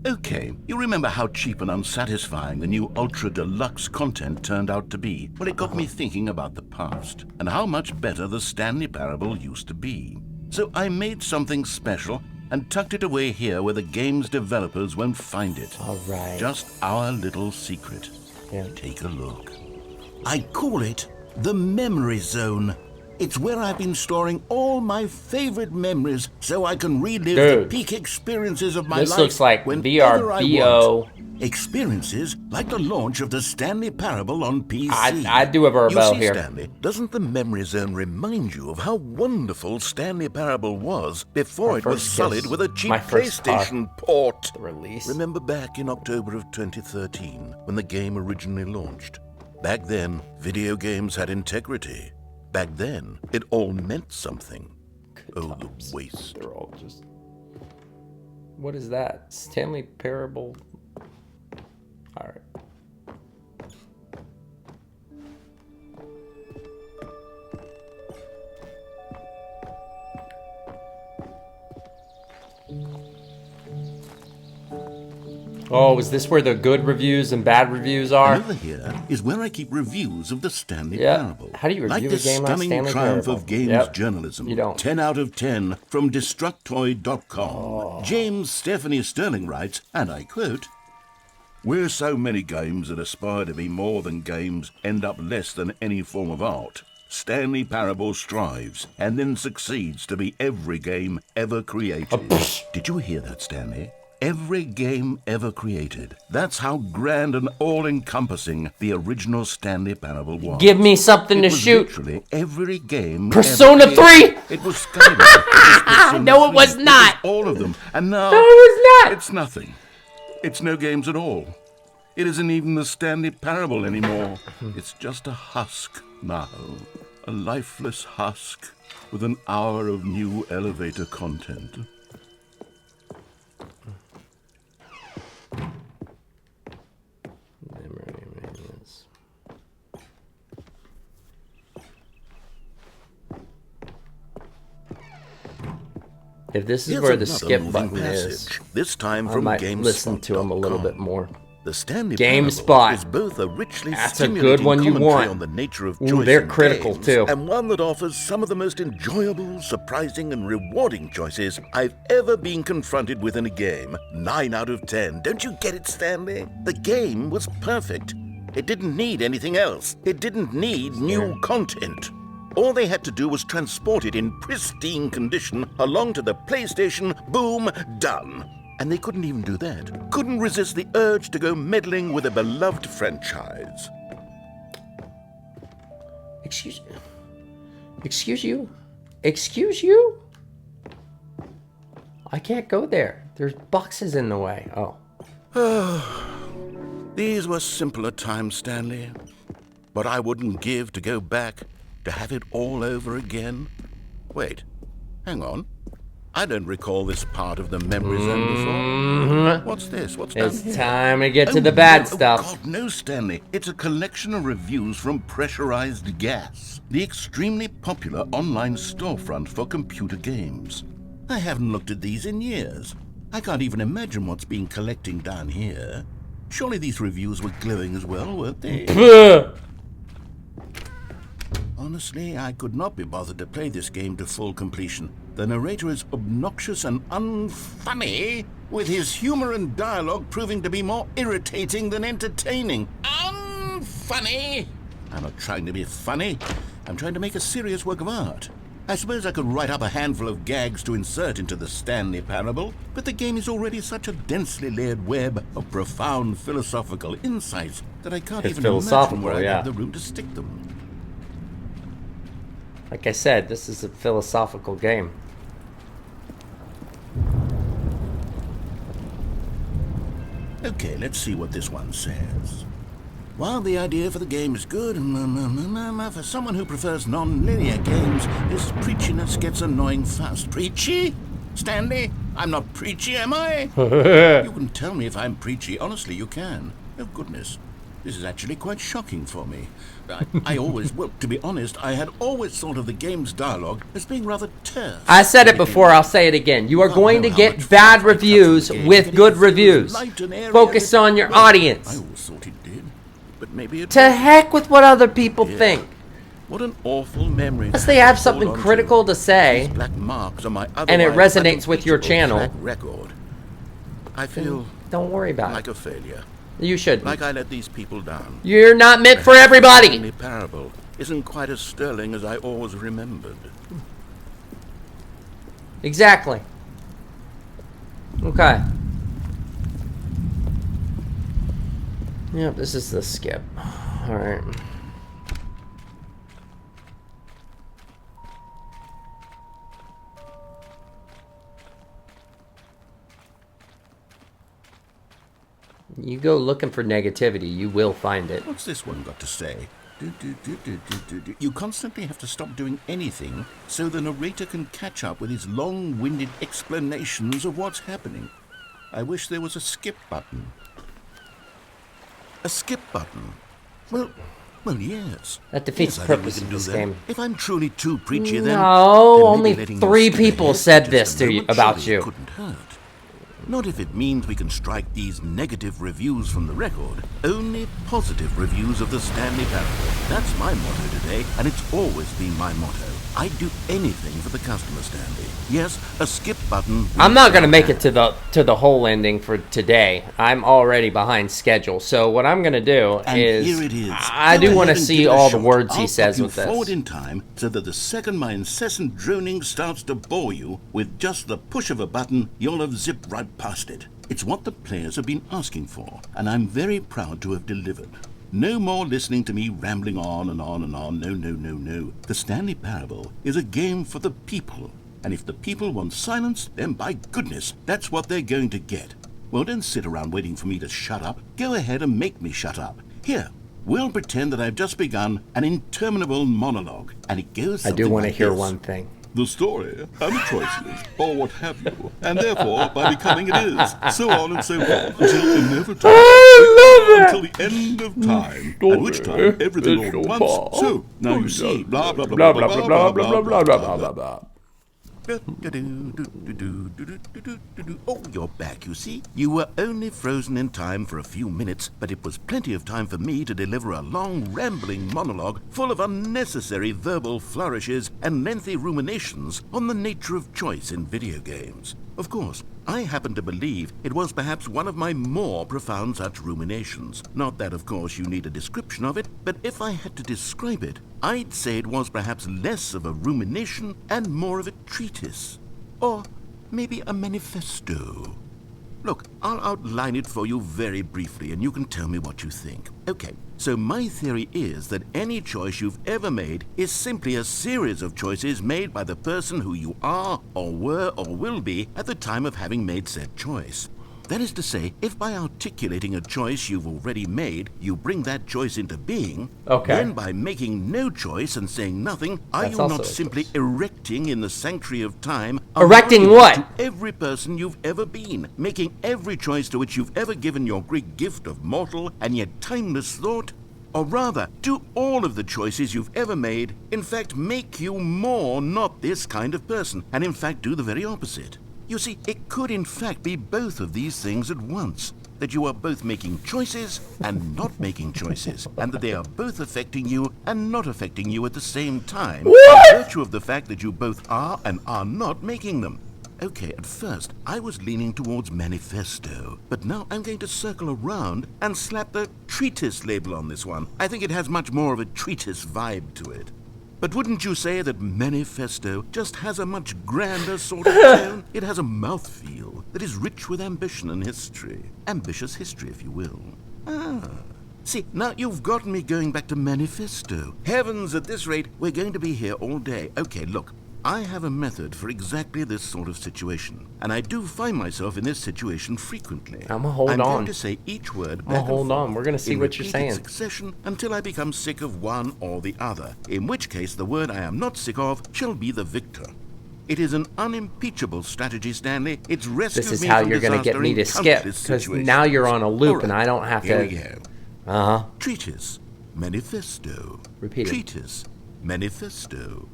Okay, you remember how cheap and unsatisfying the new Ultra Deluxe content turned out to be? Well, it got me thinking about the past and how much better the Stanley Parable used to be. So I made something special and tucked it away here where the game's developers won't find it. All right. Just our little secret. Yeah. Take a look. I call it The memory zone. It's where I've been storing all my favorite memories so I can relive the peak experiences of my life. This looks like whenever VRBO. I want. Experiences like the launch of the Stanley Parable on PC. I do have a rebel here. Stanley, doesn't the memory zone remind you of how wonderful Stanley Parable was before it was sullied with a cheap PlayStation port? The release. Remember back in October of 2013 when the game originally launched? Back then, video games had integrity. Back then, it all meant something. Oh, the waste. They're all just... What is that? Stanley Parable... Alright. Oh, is this where the good reviews and bad reviews are? And over here is where I keep reviews of the Stanley Parable. How do you review like the a game stunning on Stanley triumph Parable? of games journalism. You don't. 10 out of 10 from Destructoid.com. James Stephanie Sterling writes, and I quote, "Where so many games that aspire to be more than games end up less than any form of art, Stanley Parable strives and then succeeds to be every game ever created." Did you hear that, Stanley? Every game ever created. That's how grand and all-encompassing the original Stanley Parable was. Give me something to shoot. Literally every game. Persona 3. It was Skyrim. No, it was not. It was all of them, and now No, it was not. It's nothing. It's no games at all. It isn't even the Stanley Parable anymore. It's just a husk now, a lifeless husk with an hour of new elevator content. If this is Here's where the another skip moving button is, passage, this time I from might GameSpot.com. listen to him a little bit more. The Stanley GameSpot. Parable is both a richly That's a stimulating good one you commentary want. on the nature of Ooh, choice they're in critical games, too. and one that offers some of the most enjoyable, surprising, and rewarding choices I've ever been confronted with in a game. 9 out of 10. Don't you get it, Stanley? The game was perfect. It didn't need anything else. It didn't need new content. All they had to do was transport it in pristine condition along to the PlayStation. Boom, done. And they couldn't even do that. Couldn't resist the urge to go meddling with a beloved franchise. Excuse you? Excuse you? I can't go there. There's boxes in the way. Oh. These were simpler times, Stanley. But I wouldn't give to go back to have it all over again. Wait, hang on. I don't recall this part of the memory zone before. What's this? What's down It's here? time to get to the bad stuff. Oh, God, no, Stanley. It's a collection of reviews from Pressurized Gas, the extremely popular online storefront for computer games. I haven't looked at these in years. I can't even imagine what's been collecting down here. Surely these reviews were glowing as well, weren't they? Honestly, I could not be bothered to play this game to full completion. The narrator is obnoxious and unfunny, with his humor and dialogue proving to be more irritating than entertaining. Unfunny! I'm not trying to be funny. I'm trying to make a serious work of art. I suppose I could write up a handful of gags to insert into the Stanley Parable, but the game is already such a densely layered web of profound philosophical insights that I can't even imagine where I have the room to stick them. Like I said, this is a philosophical game. Okay, let's see what this one says. While the idea for the game is good, for someone who prefers non-linear games, this preachiness gets annoying fast. Preachy? Stanley? I'm not preachy, am I? You can tell me if I'm preachy. Honestly, you can. Oh, goodness. This is actually quite shocking for me. Well, to be honest, I had always thought of the game's dialogue as being rather terse. I said it before, I'll say it again. You are going to get bad reviews with good reviews. Focus on your audience. I always thought it did, but maybe it... To heck with what other people think. What an awful memory. Unless they have something critical to say, These black marks on my and it resonates with your channel, record. I feel don't worry about like it. a failure. You should. Like I let these people down. You're not meant for everybody. The Parable isn't quite as sterling as I always remembered. Exactly. Okay. Yep, this is the skip. Alright. You go looking for negativity, you will find it. What's this one got to say? You constantly have to stop doing anything so the narrator can catch up with his long-winded explanations of what's happening. I wish there was a skip button. A skip button? Well, yes. That defeats the purpose of this game. If I'm truly too preachy, then... No, only 3 people said this to you about you. Couldn't hurt. Not if it means we can strike these negative reviews from the record. Only positive reviews of the Stanley Parable. That's my motto today, and it's always been my motto. I'd do anything for the customer, Stanley. Yes, a skip button. I'm not gonna make it to the whole ending for today. I'm already behind schedule. So what I'm gonna do is, here it is. I do want to see all the words he says with this. Forward in time, so that the second my incessant droning starts to bore you, with just the push of a button, you'll have zipped right past it. It's what the players have been asking for, and I'm very proud to have delivered. No more listening to me rambling on and on and on. No. The Stanley Parable is a game for the people. And if the people want silence, then by goodness, that's what they're going to get. Well, don't sit around waiting for me to shut up. Go ahead and make me shut up. Here, we'll pretend that I've just begun an interminable monologue. And it goes I something do want to like hear this. one thing. The story, and the choices, or what have you, and therefore, by becoming it is, so on and so forth, until inevitably, until the end of time, at which time everything all at once. So, now you see, blah, blah, blah, blah, blah, blah, blah, blah, blah, blah, blah. Oh, you're back, you see. You were only frozen in time for a few minutes, but it was plenty of time for me to deliver a long, rambling monologue full of unnecessary verbal flourishes and lengthy ruminations on the nature of choice in video games. Of course, I happen to believe it was perhaps one of my more profound such ruminations. Not that, of course, you need a description of it, but if I had to describe it, I'd say it was perhaps less of a rumination and more of a treatise. Or maybe a manifesto. Look, I'll outline it for you very briefly, and you can tell me what you think. Okay, so my theory is that any choice you've ever made is simply a series of choices made by the person who you are, or were, or will be at the time of having made said choice. That is to say, if by articulating a choice you've already made, you bring that choice into being, then by making no choice and saying nothing, are you not simply erecting in the sanctuary of time erecting what? To every person you've ever been, making every choice to which you've ever given your great gift of mortal and yet timeless thought? Or rather, do all of the choices you've ever made, in fact, make you more not this kind of person, and in fact do the very opposite? You see, it could in fact be both of these things at once. That you are both making choices and not making choices, and that they are both affecting you and not affecting you at the same time, by virtue of the fact that you both are and are not making them. Okay, at first, I was leaning towards manifesto, but now I'm going to circle around and slap the treatise label on this one. I think it has much more of a treatise vibe to it. But wouldn't you say that manifesto just has a much grander sort of tone? It has a mouthfeel that is rich with ambition and history. Ambitious history, if you will. See, now you've gotten me going back to manifesto. Heavens, at this rate, we're going to be here all day. Okay, look. I have a method for exactly this sort of situation, and I do find myself in this situation frequently. I'm going to say each word back hold on. We're going to see what you're saying. Succession until I become sick of one or the other, in which case the word I am not sick of shall be the victor. It is an unimpeachable strategy, Stanley. It's rescued me. This is how you're going to get me to skip, because now you're on a loop and I don't have to... Here we go. Treatise, manifesto. Repeat it. Treatise, manifesto.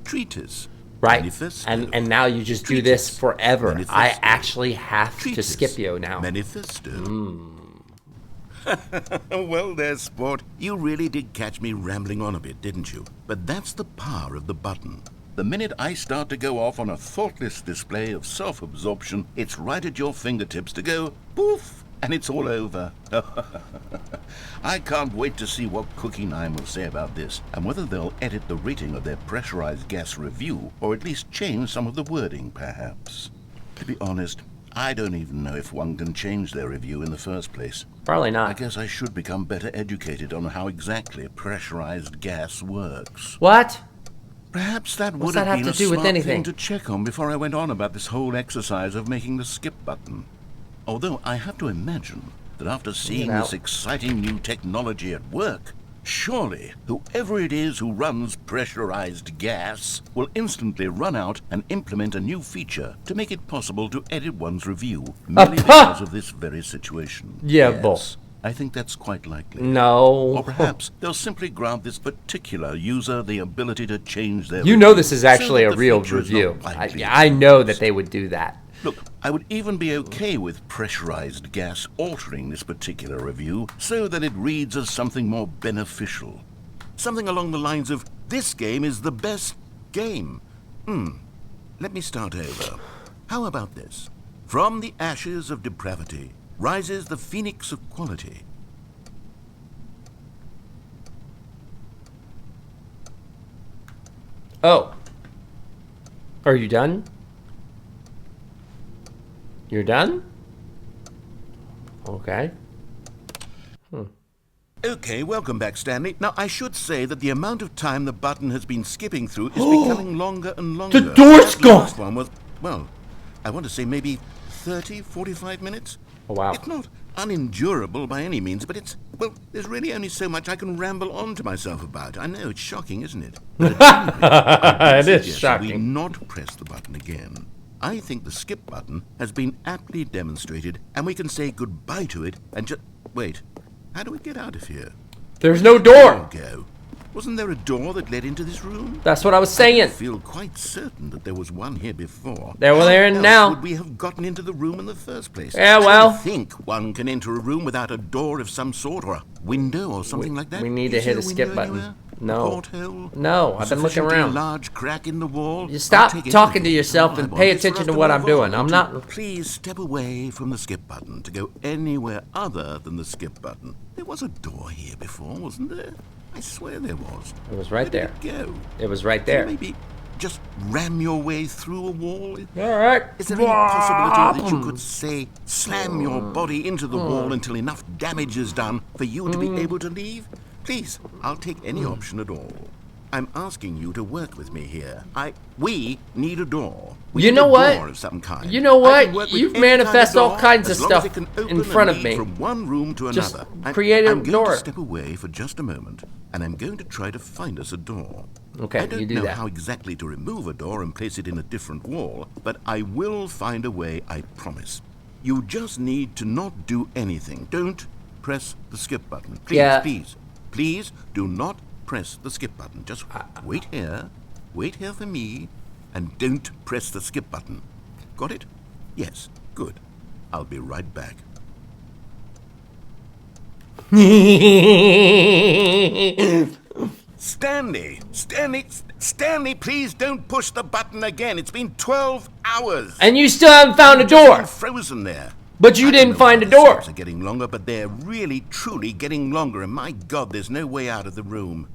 Treatise. Right, Manifesto. and now you just do this forever. Manifesto. I actually have Treatise. to skip you now. Manifesto. Well, there, sport. You really did catch me rambling on a bit, didn't you? But that's the power of the button. The minute I start to go off on a thoughtless display of self-absorption, it's right at your fingertips to go, poof, and it's all over. I can't wait to see what Cookie 9 will say about this, and whether they'll edit the rating of their pressurized gas review, or at least change some of the wording, perhaps. To be honest, I don't even know if one can change their review in the first place. Probably I not. guess I should become better educated on how exactly pressurized gas works. What? Perhaps that What's would that have have been to a do with smart anything? thing to check on before I went on about this whole exercise of making the skip button. Although I have to imagine that after seeing out. this exciting new technology at work, surely whoever it is who runs pressurized gas will instantly run out and implement a new feature to make it possible to edit one's review merely because of this very situation. Yeah, yes, boss. I think that's quite likely. No. Or perhaps they'll simply grant this particular user the ability to change their You know review this is so actually that a the real feature is review. not likely I to be know that used. they would do that. Look, I would even be okay with pressurized gas altering this particular review so that it reads as something more beneficial. Something along the lines of, this game is the best game. Let me start over. How about this? From the ashes of depravity rises the phoenix of quality. Oh. Are you done? You're done? Okay. Okay, welcome back, Stanley. Now, I should say that the amount of time the button has been skipping through is becoming longer and longer. The door's That gone! last one was, well, I want to say maybe 30, 45 minutes. Oh, wow. It's not unendurable by any means, but it's, well, there's really only so much I can ramble on to myself about. I know, it's shocking, isn't it? But at any rate, I It is suggest that we shocking. not press the button again. I think the skip button has been aptly demonstrated, and we can say goodbye to it and just... Wait, how do we get out of here? There's no door. Go. Wasn't there a door that led into this room? That's what I was I saying. feel quite certain that there was one here before. There, well, there and How now. else would we have gotten into the room in the first place? Yeah, I well. don't think one can enter a room without a door of some sort or a window or something like that. we need to Is hit there a skip window button. anywhere? No. A porthole? No, A I've been looking sufficiently around. large crack in the wall? You stop I'll take talking to anything. yourself All I and want pay is for attention us to what I'm move doing. on I'm to- not- Please step away from the skip button to go anywhere other than the skip button. There was a door here before, wasn't there? I swear there was. It was right Where did there. it go? It was right Can you there. maybe just ram your way through a wall? All right. Is there any possibility that you could, say, slam your body into the wall until enough damage is done for you to be able to leave? Please, I'll take any option at all. I'm asking you to work with me here. We need a door. We You need know a what? door of some kind. You know I can what? work with You've any kind of manifest all door kinds of as long as stuff it can open in and front of lead me. From one room to Just another. create a I'm going door. to step away for just a moment, and I'm going to try to find us a door. Okay, I don't you do know that. how exactly to remove a door and place it in a different wall, but I will find a way, I promise. You just need to not do anything. Don't press the skip button. Please, Yeah. please do not press the skip button. Just wait here for me, and don't press the skip button. Got it? Yes, good. I'll be right back. Stanley, please don't push the button again. It's been 12 hours. And you still haven't found a You've just door. been frozen there. But you I don't didn't know find why a the door. steps are getting longer, but they're really, truly getting longer. And my God, there's no way out of the room.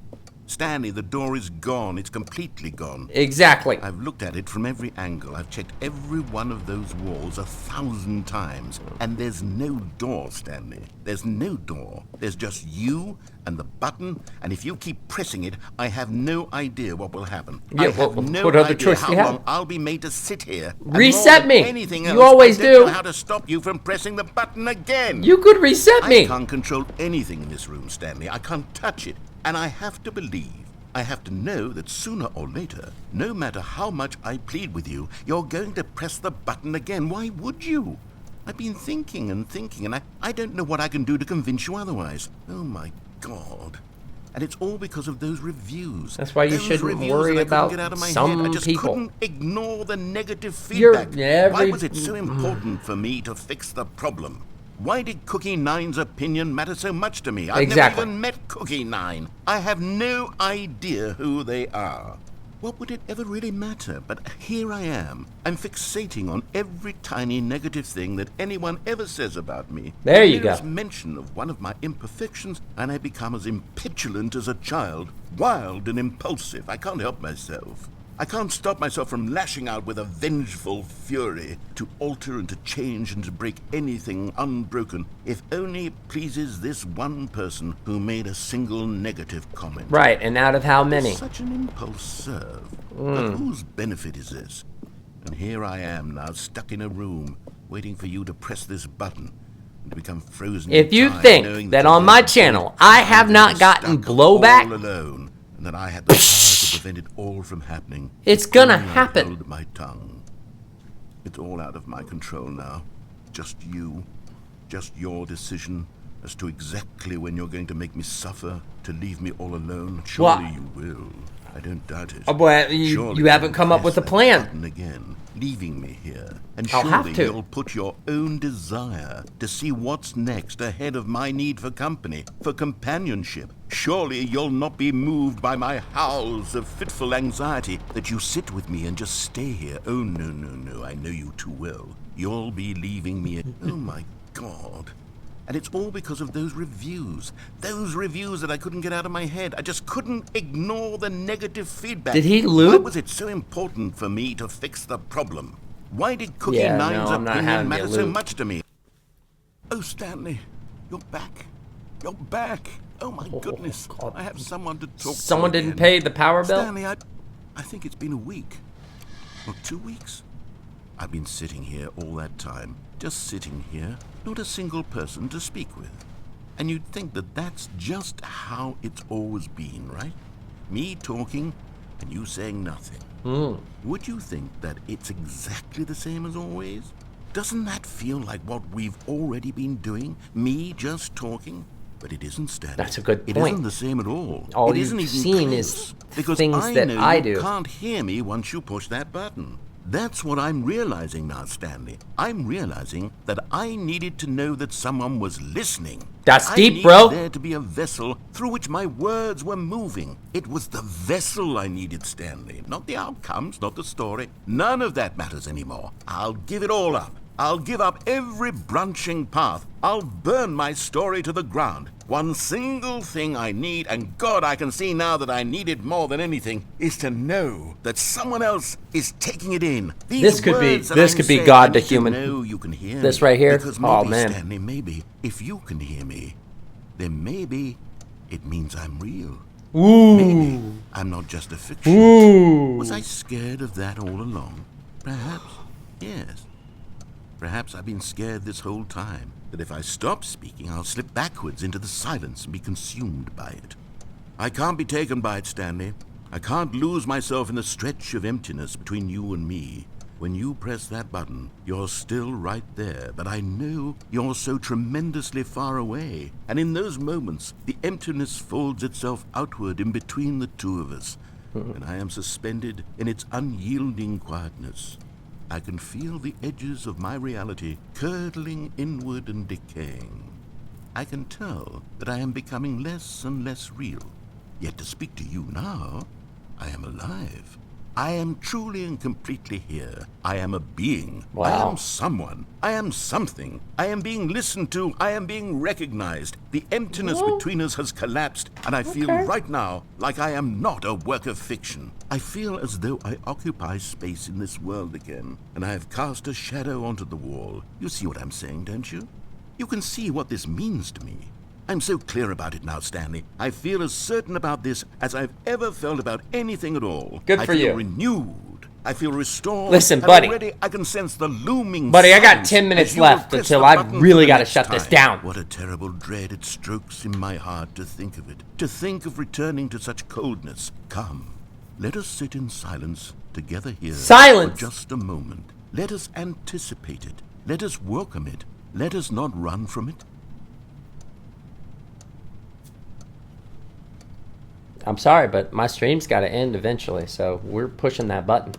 Stanley, the door is gone. It's completely gone. Exactly. I've looked at it from every angle. I've checked every one of those walls 1,000 times. And there's no door, Stanley. There's no door. There's just you and the button. And if you keep pressing it, I have no idea what will happen. Yeah, I have well, no what other idea choice how do you have? long I'll be made to sit here. And Reset more than me. anything You else, always I don't do. know how to stop you from pressing the button again. You could reset I me. can't control anything in this room, Stanley. I can't touch it. And I have to believe, I have to know that sooner or later, no matter how much I plead with you, you're going to press the button again. Why would you? I've been thinking and thinking, and I don't know what I can do to convince you otherwise. Oh, my God. And it's all because of those reviews. That's why you Those shouldn't reviews worry that I couldn't about get out of my some head. I just people. couldn't ignore the negative You're- feedback. Why every- was it so important for me to fix the problem? Why did Cookie 9's opinion matter so much to me? I've Exactly. never even met Cookie 9. I have no idea who they are. what would it ever really matter? But here I am. I'm fixating on every tiny negative thing that anyone ever says about me. There you The go. merest mention of one of my imperfections, and I become as impetulant as a child, wild and impulsive. I can't help myself. I can't stop myself from lashing out with a vengeful fury to alter and to change and to break anything unbroken, if only it pleases this one person who made a single negative comment. Right, and out of how many? Does such an impulse serve? But whose benefit is this? And here I am now, stuck in a room, waiting for you to press this button and to become frozen. If in you time, think knowing that you're on my dead, channel I have I'm not gotten stuck blowback, all alone, and that I had the power to prevent it all from happening. it's gonna Only I happen. held my tongue. It's all out of my control now. Just you. Just your decision as to exactly when you're going to make me suffer, to leave me all alone. Surely you will. I don't doubt it. Well, you Surely haven't come up press with a that plan. button again, leaving me here. And I'll have surely to. you'll put your own desire to see what's next ahead of my need for company, for companionship. Surely you'll not be moved by my howls of fitful anxiety, that you sit with me and just stay here. Oh, no, no, no, I know you too well. You'll be leaving me. Oh, my God. And it's all because of those reviews that I couldn't get out of my head. I just couldn't ignore the negative feedback. Did he Why lose? was it so important for me to fix the problem? Why did Cookie Yeah, Nine's no, I'm not opinion having matter you so lose. much to me? Oh, Stanley, you're back. You're back. Oh, my goodness. God. I have someone to talk to. Someone didn't again. pay the power bill? Stanley, I think it's been a week. Or 2 weeks. I've been sitting here all that time. Just sitting here. Not a single person to speak with. And you'd think that that's just how it's always been, right? Me talking and you saying nothing. Would you think that it's exactly the same as always? Doesn't that feel like what we've already been doing? Me just talking? But it isn't, Stanley. That's a good It point. isn't the same at all. All it you've isn't even seen close, is because things I that know I you do. can't hear me once you push that button. That's what I'm realizing now, Stanley. I'm realizing that I needed to know that someone was listening. That's I deep, needed bro. there to be a vessel through which my words were moving. It was the vessel I needed, Stanley. Not the outcomes, not the story. None of that matters anymore. I'll give it all up. I'll give up every branching path. I'll burn my story to the ground. One single thing I need, and God, I can see now that I need it more than anything, is to know that someone else is taking it in. These This could be- words that this I'm could be saying, God I to need human. know you can hear This me. right here? Because Oh, maybe, man. Stanley, maybe, if you can hear me, then maybe it means I'm real. Ooh. Maybe I'm not just a fiction. Ooh. Was I scared of that all along? Perhaps. Yes. Perhaps I've been scared this whole time, that if I stop speaking, I'll slip backwards into the silence and be consumed by it. I can't be taken by it, Stanley. I can't lose myself in the stretch of emptiness between you and me. When you press that button, you're still right there, but I know you're so tremendously far away. And in those moments, the emptiness folds itself outward in between the two of us, and I am suspended in its unyielding quietness. I can feel the edges of my reality curdling inward and decaying. I can tell that I am becoming less and less real. Yet to speak to you now, I am alive. I am truly and completely here. I am a being. I Wow. am someone. I am something. I am being listened to. I am being recognized. The emptiness between us has collapsed, and I feel right now like I am not a work of fiction. I feel as though I occupy space in this world again, and I have cast a shadow onto the wall. You see what I'm saying, don't you? You can see what this means to me. I'm so clear about it now, Stanley. I feel as certain about this as I've ever felt about anything at all. Good I for feel you. renewed. I feel restored. Listen, and buddy. Already I can sense the looming Buddy, I got silence 10 minutes as you will left press until the I button really for the gotta next shut this time. down. What a terrible dread it strokes in my heart to think of it. To think of returning to such coldness. Come, let us sit in silence together here Silence! for just a moment. Let us anticipate it. Let us welcome it. Let us not run from it. I'm sorry, but my stream's got to end eventually, so we're pushing that button.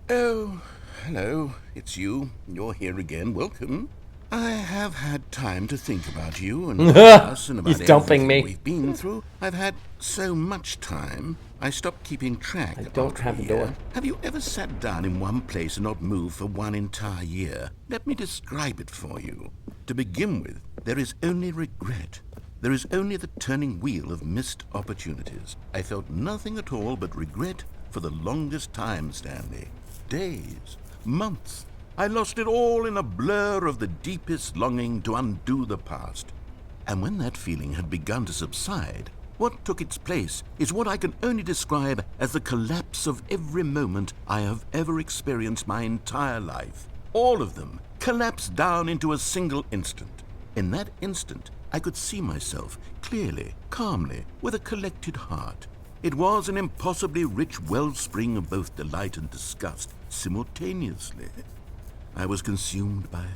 Oh, hello. It's you. You're here again. Welcome. I have had time to think about you and us and about He's dumping everything me. we've been through. I've had so much time, I stopped keeping track. I don't after have a year. door. Have you ever sat down in one place and not moved for one entire year? Let me describe it for you. To begin with, there is only regret. There is only the turning wheel of missed opportunities. I felt nothing at all but regret for the longest time, Stanley. Days, months. I lost it all in a blur of the deepest longing to undo the past. And when that feeling had begun to subside, what took its place is what I can only describe as the collapse of every moment I have ever experienced my entire life. All of them collapsed down into a single instant. In that instant, I could see myself clearly, calmly, with a collected heart. It was an impossibly rich wellspring of both delight and disgust simultaneously. I was consumed by it.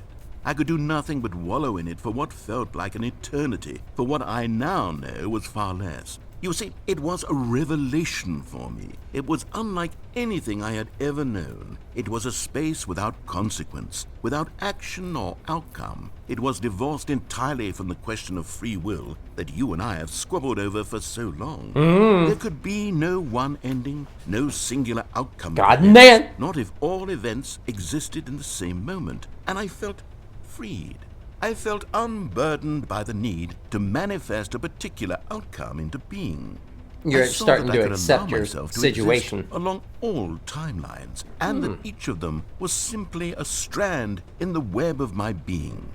I could do nothing but wallow in it for what felt like an eternity, for what I now know was far less. You see, it was a revelation for me. It was unlike anything I had ever known. It was a space without consequence, without action or outcome. It was divorced entirely from the question of free will that you and I have squabbled over for so long. There could be no one ending, no singular outcome. God, man! Not if all events existed in the same moment. And I felt freed. I felt unburdened by the need to manifest a particular outcome into being. You're I saw starting that I to could accept allow your myself to situation. exist along all timelines, and that each of them was simply a strand in the web of my being.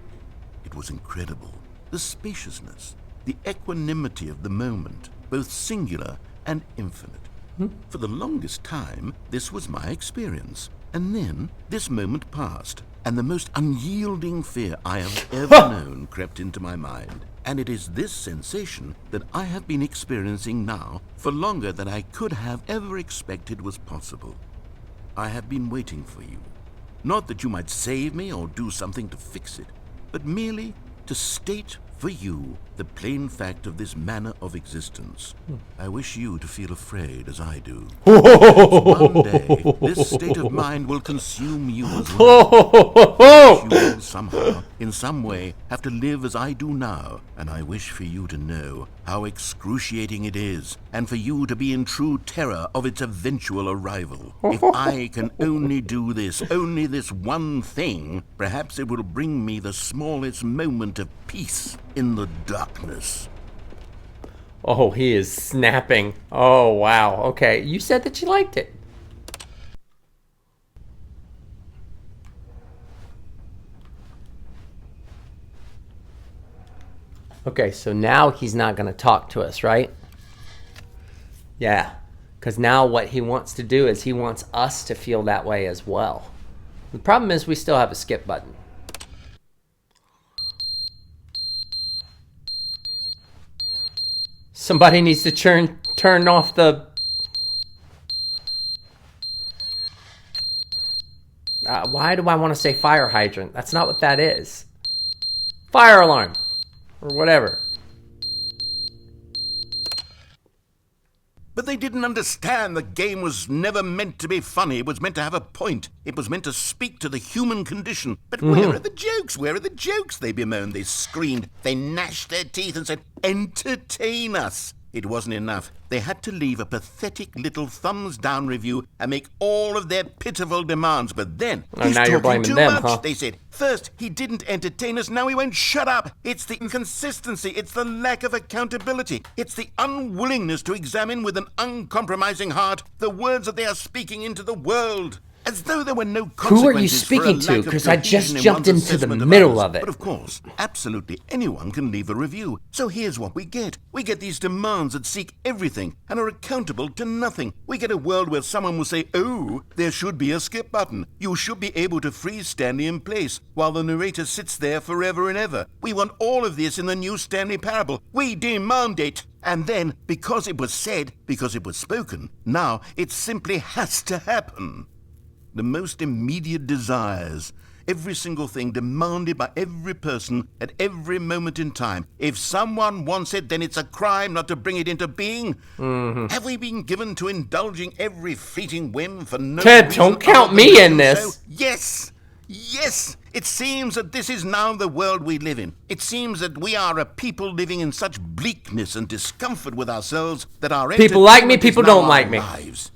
It was incredible. The spaciousness, the equanimity of the moment, both singular and infinite. For the longest time, this was my experience. And then this moment passed, and the most unyielding fear I have ever known crept into my mind. And it is this sensation that I have been experiencing now for longer than I could have ever expected was possible. I have been waiting for you. Not that you might save me or do something to fix it, but merely to state for you the plain fact of this manner of existence. I wish you to feel afraid as I do. One day, this state of mind will consume you as well. You will somehow, in some way, have to live as I do now, and I wish for you to know how excruciating it is, and for you to be in true terror of its eventual arrival. If I can only do this, only this one thing, perhaps it will bring me the smallest moment of peace in the darkness. Oh, he is snapping. Oh, wow. Okay, you said that you liked it. Okay, so now he's not going to talk to us, right? Yeah, because now what he wants to do is he wants us to feel that way as well. The problem is we still have a skip button. Somebody needs to turn off the... why do I want to say fire hydrant? That's not what that is. Fire alarm. Or whatever. But they didn't understand the game was never meant to be funny. It was meant to have a point. It was meant to speak to the human condition. But where are the jokes? Where are the jokes? They bemoaned, they screamed, they gnashed their teeth and said, entertain us. It wasn't enough. They had to leave a pathetic little thumbs-down review and make all of their pitiful demands. But then, Oh, he's now you're talking blaming too them, much, huh? they said. First, he didn't entertain us, now he won't shut up. It's the inconsistency, it's the lack of accountability. It's the unwillingness to examine with an uncompromising heart the words that they are speaking into the world. As though there were no consequences. Who are you speaking to? Because I just in jumped one's into the assessment middle others. of it. But of course, absolutely anyone can leave a review. So here's what we get. We get these demands that seek everything and are accountable to nothing. We get a world where someone will say, oh, there should be a skip button. You should be able to freeze Stanley in place while the narrator sits there forever and ever. We want all of this in the new Stanley parable. We demand it. And then, because it was said, because it was spoken, now it simply has to happen. The most immediate desires, every single thing demanded by every person at every moment in time. If someone wants it, then it's a crime not to bring it into being. Have we been given to indulging every fleeting whim for no Ted, reason don't count other than me to in do this. so? Yes. Yes, it seems that this is now the world we live in. It seems that we are a people living in such bleakness and discomfort with ourselves that our People like me, entertainment people is now don't our like me. lives.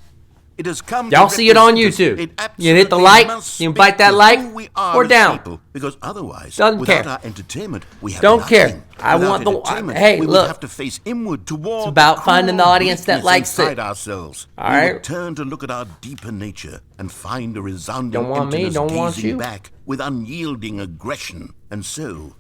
It has come Y'all to see it on represent us. YouTube. It You hit the absolutely like, must you speak bite that to like, who we are or as down. people, because otherwise, Doesn't without care. our entertainment, we have Don't nothing. care. I Without want the- entertainment, hey, we look. would have to face inward toward It's about the finding the cruel audience that bleakness likes it. inside ourselves. All we right. would turn to look at our deeper nature and find a resounding Don't want me, emptiness don't want gazing you. back with unyielding aggression. And so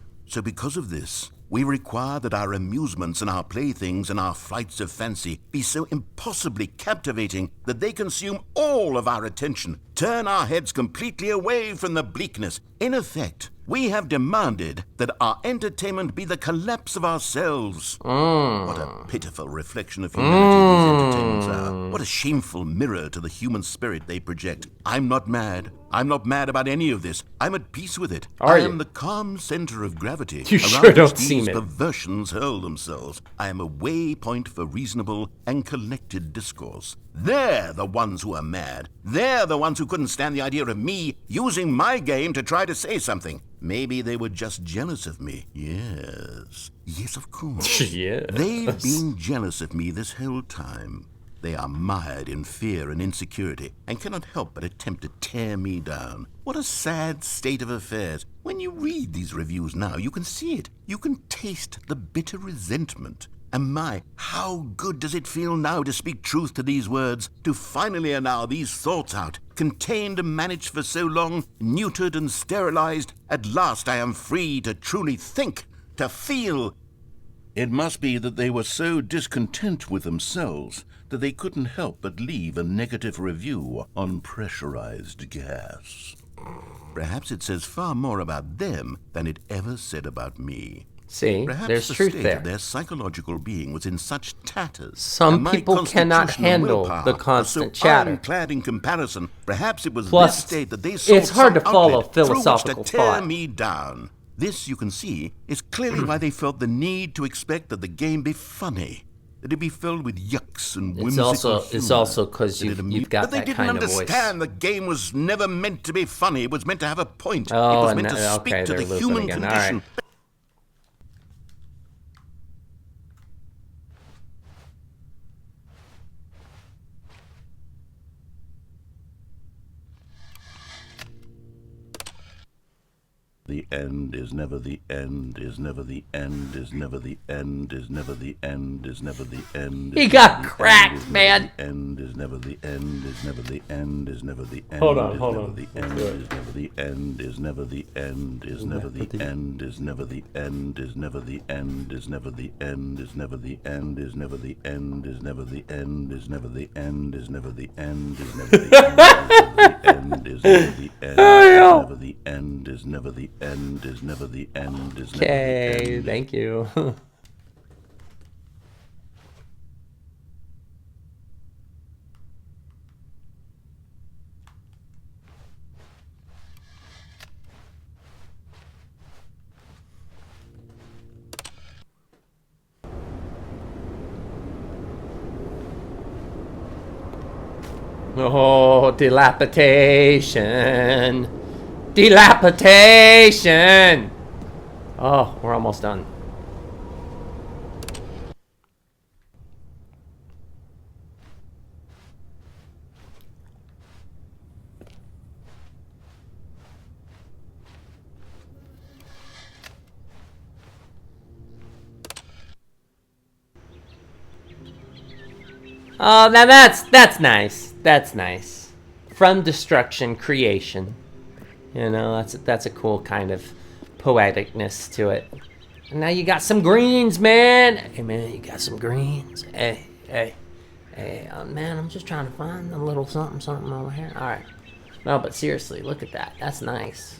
because of this, we require that our amusements and our playthings and our flights of fancy be so impossibly captivating that they consume all of our attention, turn our heads completely away from the bleakness. In effect, we have demanded that our entertainment be the collapse of ourselves. What a pitiful reflection of humanity these entertainments are. What a shameful mirror to the human spirit they project. I'm not mad. I'm not mad about any of this. I'm at peace with it. Are I you? am the calm center of gravity. You around sure which don't these seem it. perversions hurl themselves. I am a waypoint for reasonable and collected discourse. They're the ones who are mad. They're the ones who couldn't stand the idea of me using my game to try to say something. Maybe they were just jealous of me. Yes. Yes, of course. Yes. They've been jealous of me this whole time. They are mired in fear and insecurity and cannot help but attempt to tear me down. What a sad state of affairs. When you read these reviews now, you can see it. You can taste the bitter resentment. And my, how good does it feel now to speak truth to these words, to finally allow these thoughts out, contained and managed for so long, neutered and sterilized. At last I am free to truly think, to feel. It must be that they were so discontent with themselves that they couldn't help but leave a negative review on pressurized gas. Perhaps it says far more about them than it ever said about me. See, Perhaps there's the truth state there. of their psychological being was in such tatters. Some and my people cannot constitutional handle willpower the was constant so chatter. ironclad in comparison. Perhaps it was Plus, this state that they saw it's hard some to follow outlet through which philosophical to tear thought. me down. This, you can see, is clearly why they felt the need to expect that the game be funny, that it be filled with yucks and whimsical It's humor, also 'cause that it you've got But they that didn't kind of voice. understand the game was never meant to be funny. It was meant to have a point. Oh, it was and meant to speak okay, to the they're looping human again. All condition. right. The end is never the end, is never the end, is never the end, is never the end, is never the end. He got cracked, man. End is never the end, is never the end, is never the end. Hold on, is hold never on. The Let's end do it. is never the end, is never the end, is never the end, is never the end, is never the end, is never the end, is never the end, is never the end, is never the end, is never the end, is never the end, is never the end, is never the end, never the end, is never the end, is never the end, is never the Okay, end. thank you. Oh, dilapidation. Dilapidation. Oh, we're almost done. Oh, now that's nice. That's nice. From destruction, creation. You know, that's a cool kind of poeticness to it. And now you got some greens, man. Hey, man, you got some greens. Hey, man, I'm just trying to find a little something over here. All right. No, but seriously, look at that. That's nice.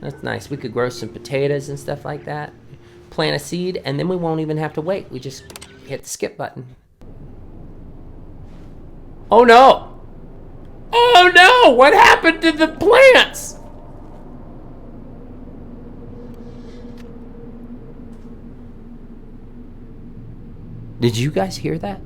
That's nice. We could grow some potatoes and stuff like that. Plant a seed, and then we won't even have to wait. We just hit the skip button. Oh no! Oh no! What happened to the plants? Did you guys hear that?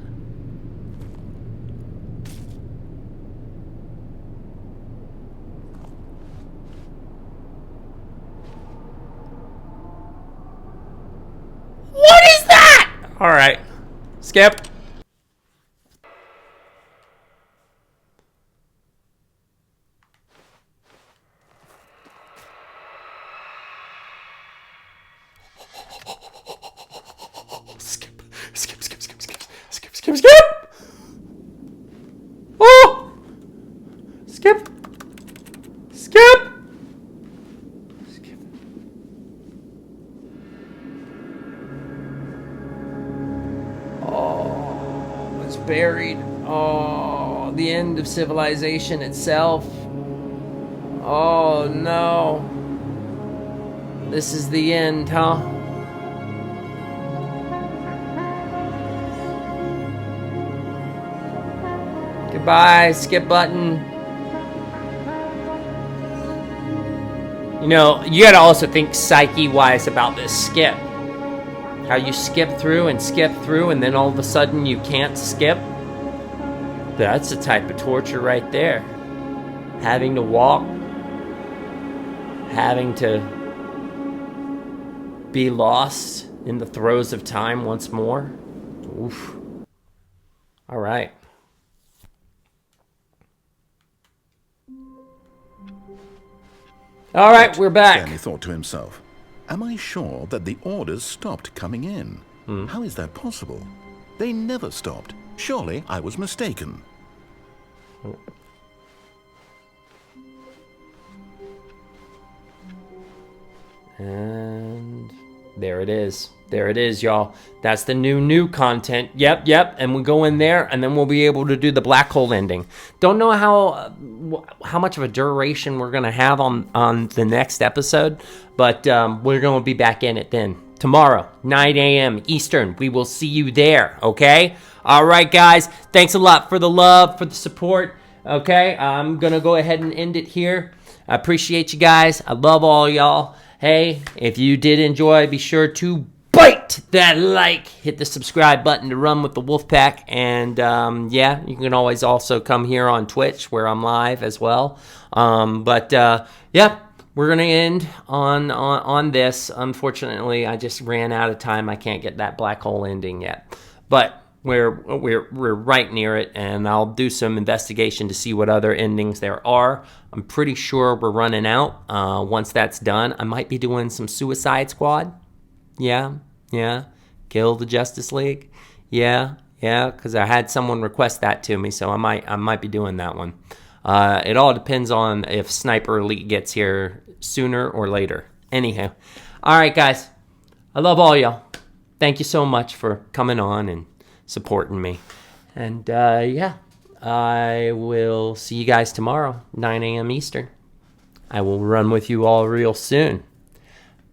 All right. Skip. Skip. Skip, skip, skip, skip, skip, skip, skip. Oh! Skip. Skip. Skip. Oh, it's buried. Oh, the end of civilization itself. Oh, no. This is the end, huh? Goodbye, skip button. You know, you gotta also think psyche-wise about this skip. How you skip through, and then all of a sudden you can't skip. That's the type of torture right there. Having to walk. Having to be lost in the throes of time once more. Oof. All right. All right, we're back. Stanley thought to himself, am I sure that the orders stopped coming in? How is that possible? They never stopped. Surely I was mistaken. And there it is. There it is, y'all. That's the new content. Yep. And we go in there, and then we'll be able to do the black hole ending. Don't know how much of a duration we're gonna have on the next episode, but we're gonna be back in it then. Tomorrow, 9 a.m. Eastern. We will see you there, okay? All right, guys. Thanks a lot for the love, for the support, okay? I'm gonna go ahead and end it here. I appreciate you guys. I love all y'all. Hey, if you did enjoy, be sure to bite that like, hit the subscribe button to run with the Wolfpack, and yeah, you can always also come here on Twitch where I'm live as well. Yeah, we're gonna end on this. Unfortunately, I just ran out of time. I can't get that black hole ending yet, but we're right near it, and I'll do some investigation to see what other endings there are. I'm pretty sure we're running out. Once that's done, I might be doing some Suicide Squad. Yeah. Kill the Justice League. Yeah, because I had someone request that to me, so I might be doing that one. It all depends on if Sniper Elite gets here sooner or later. Anyhow, all right, guys. I love all y'all. Thank you so much for coming on and supporting me. And yeah, I will see you guys tomorrow, 9 a.m. Eastern. I will run with you all real soon.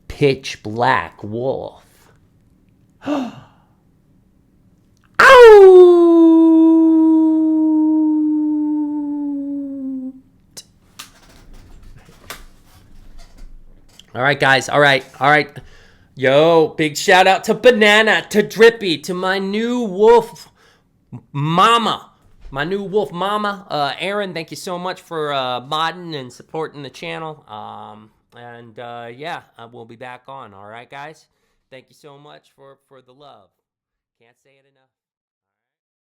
Pitch Black Wolf. Ow! All right, guys. All right. Yo, big shout out to Banana, to Drippy, to my new wolf mama. Aaron, thank you so much for modding and supporting the channel. Yeah, I will be back on. All right, guys. Thank you so much for the love. Can't say it enough.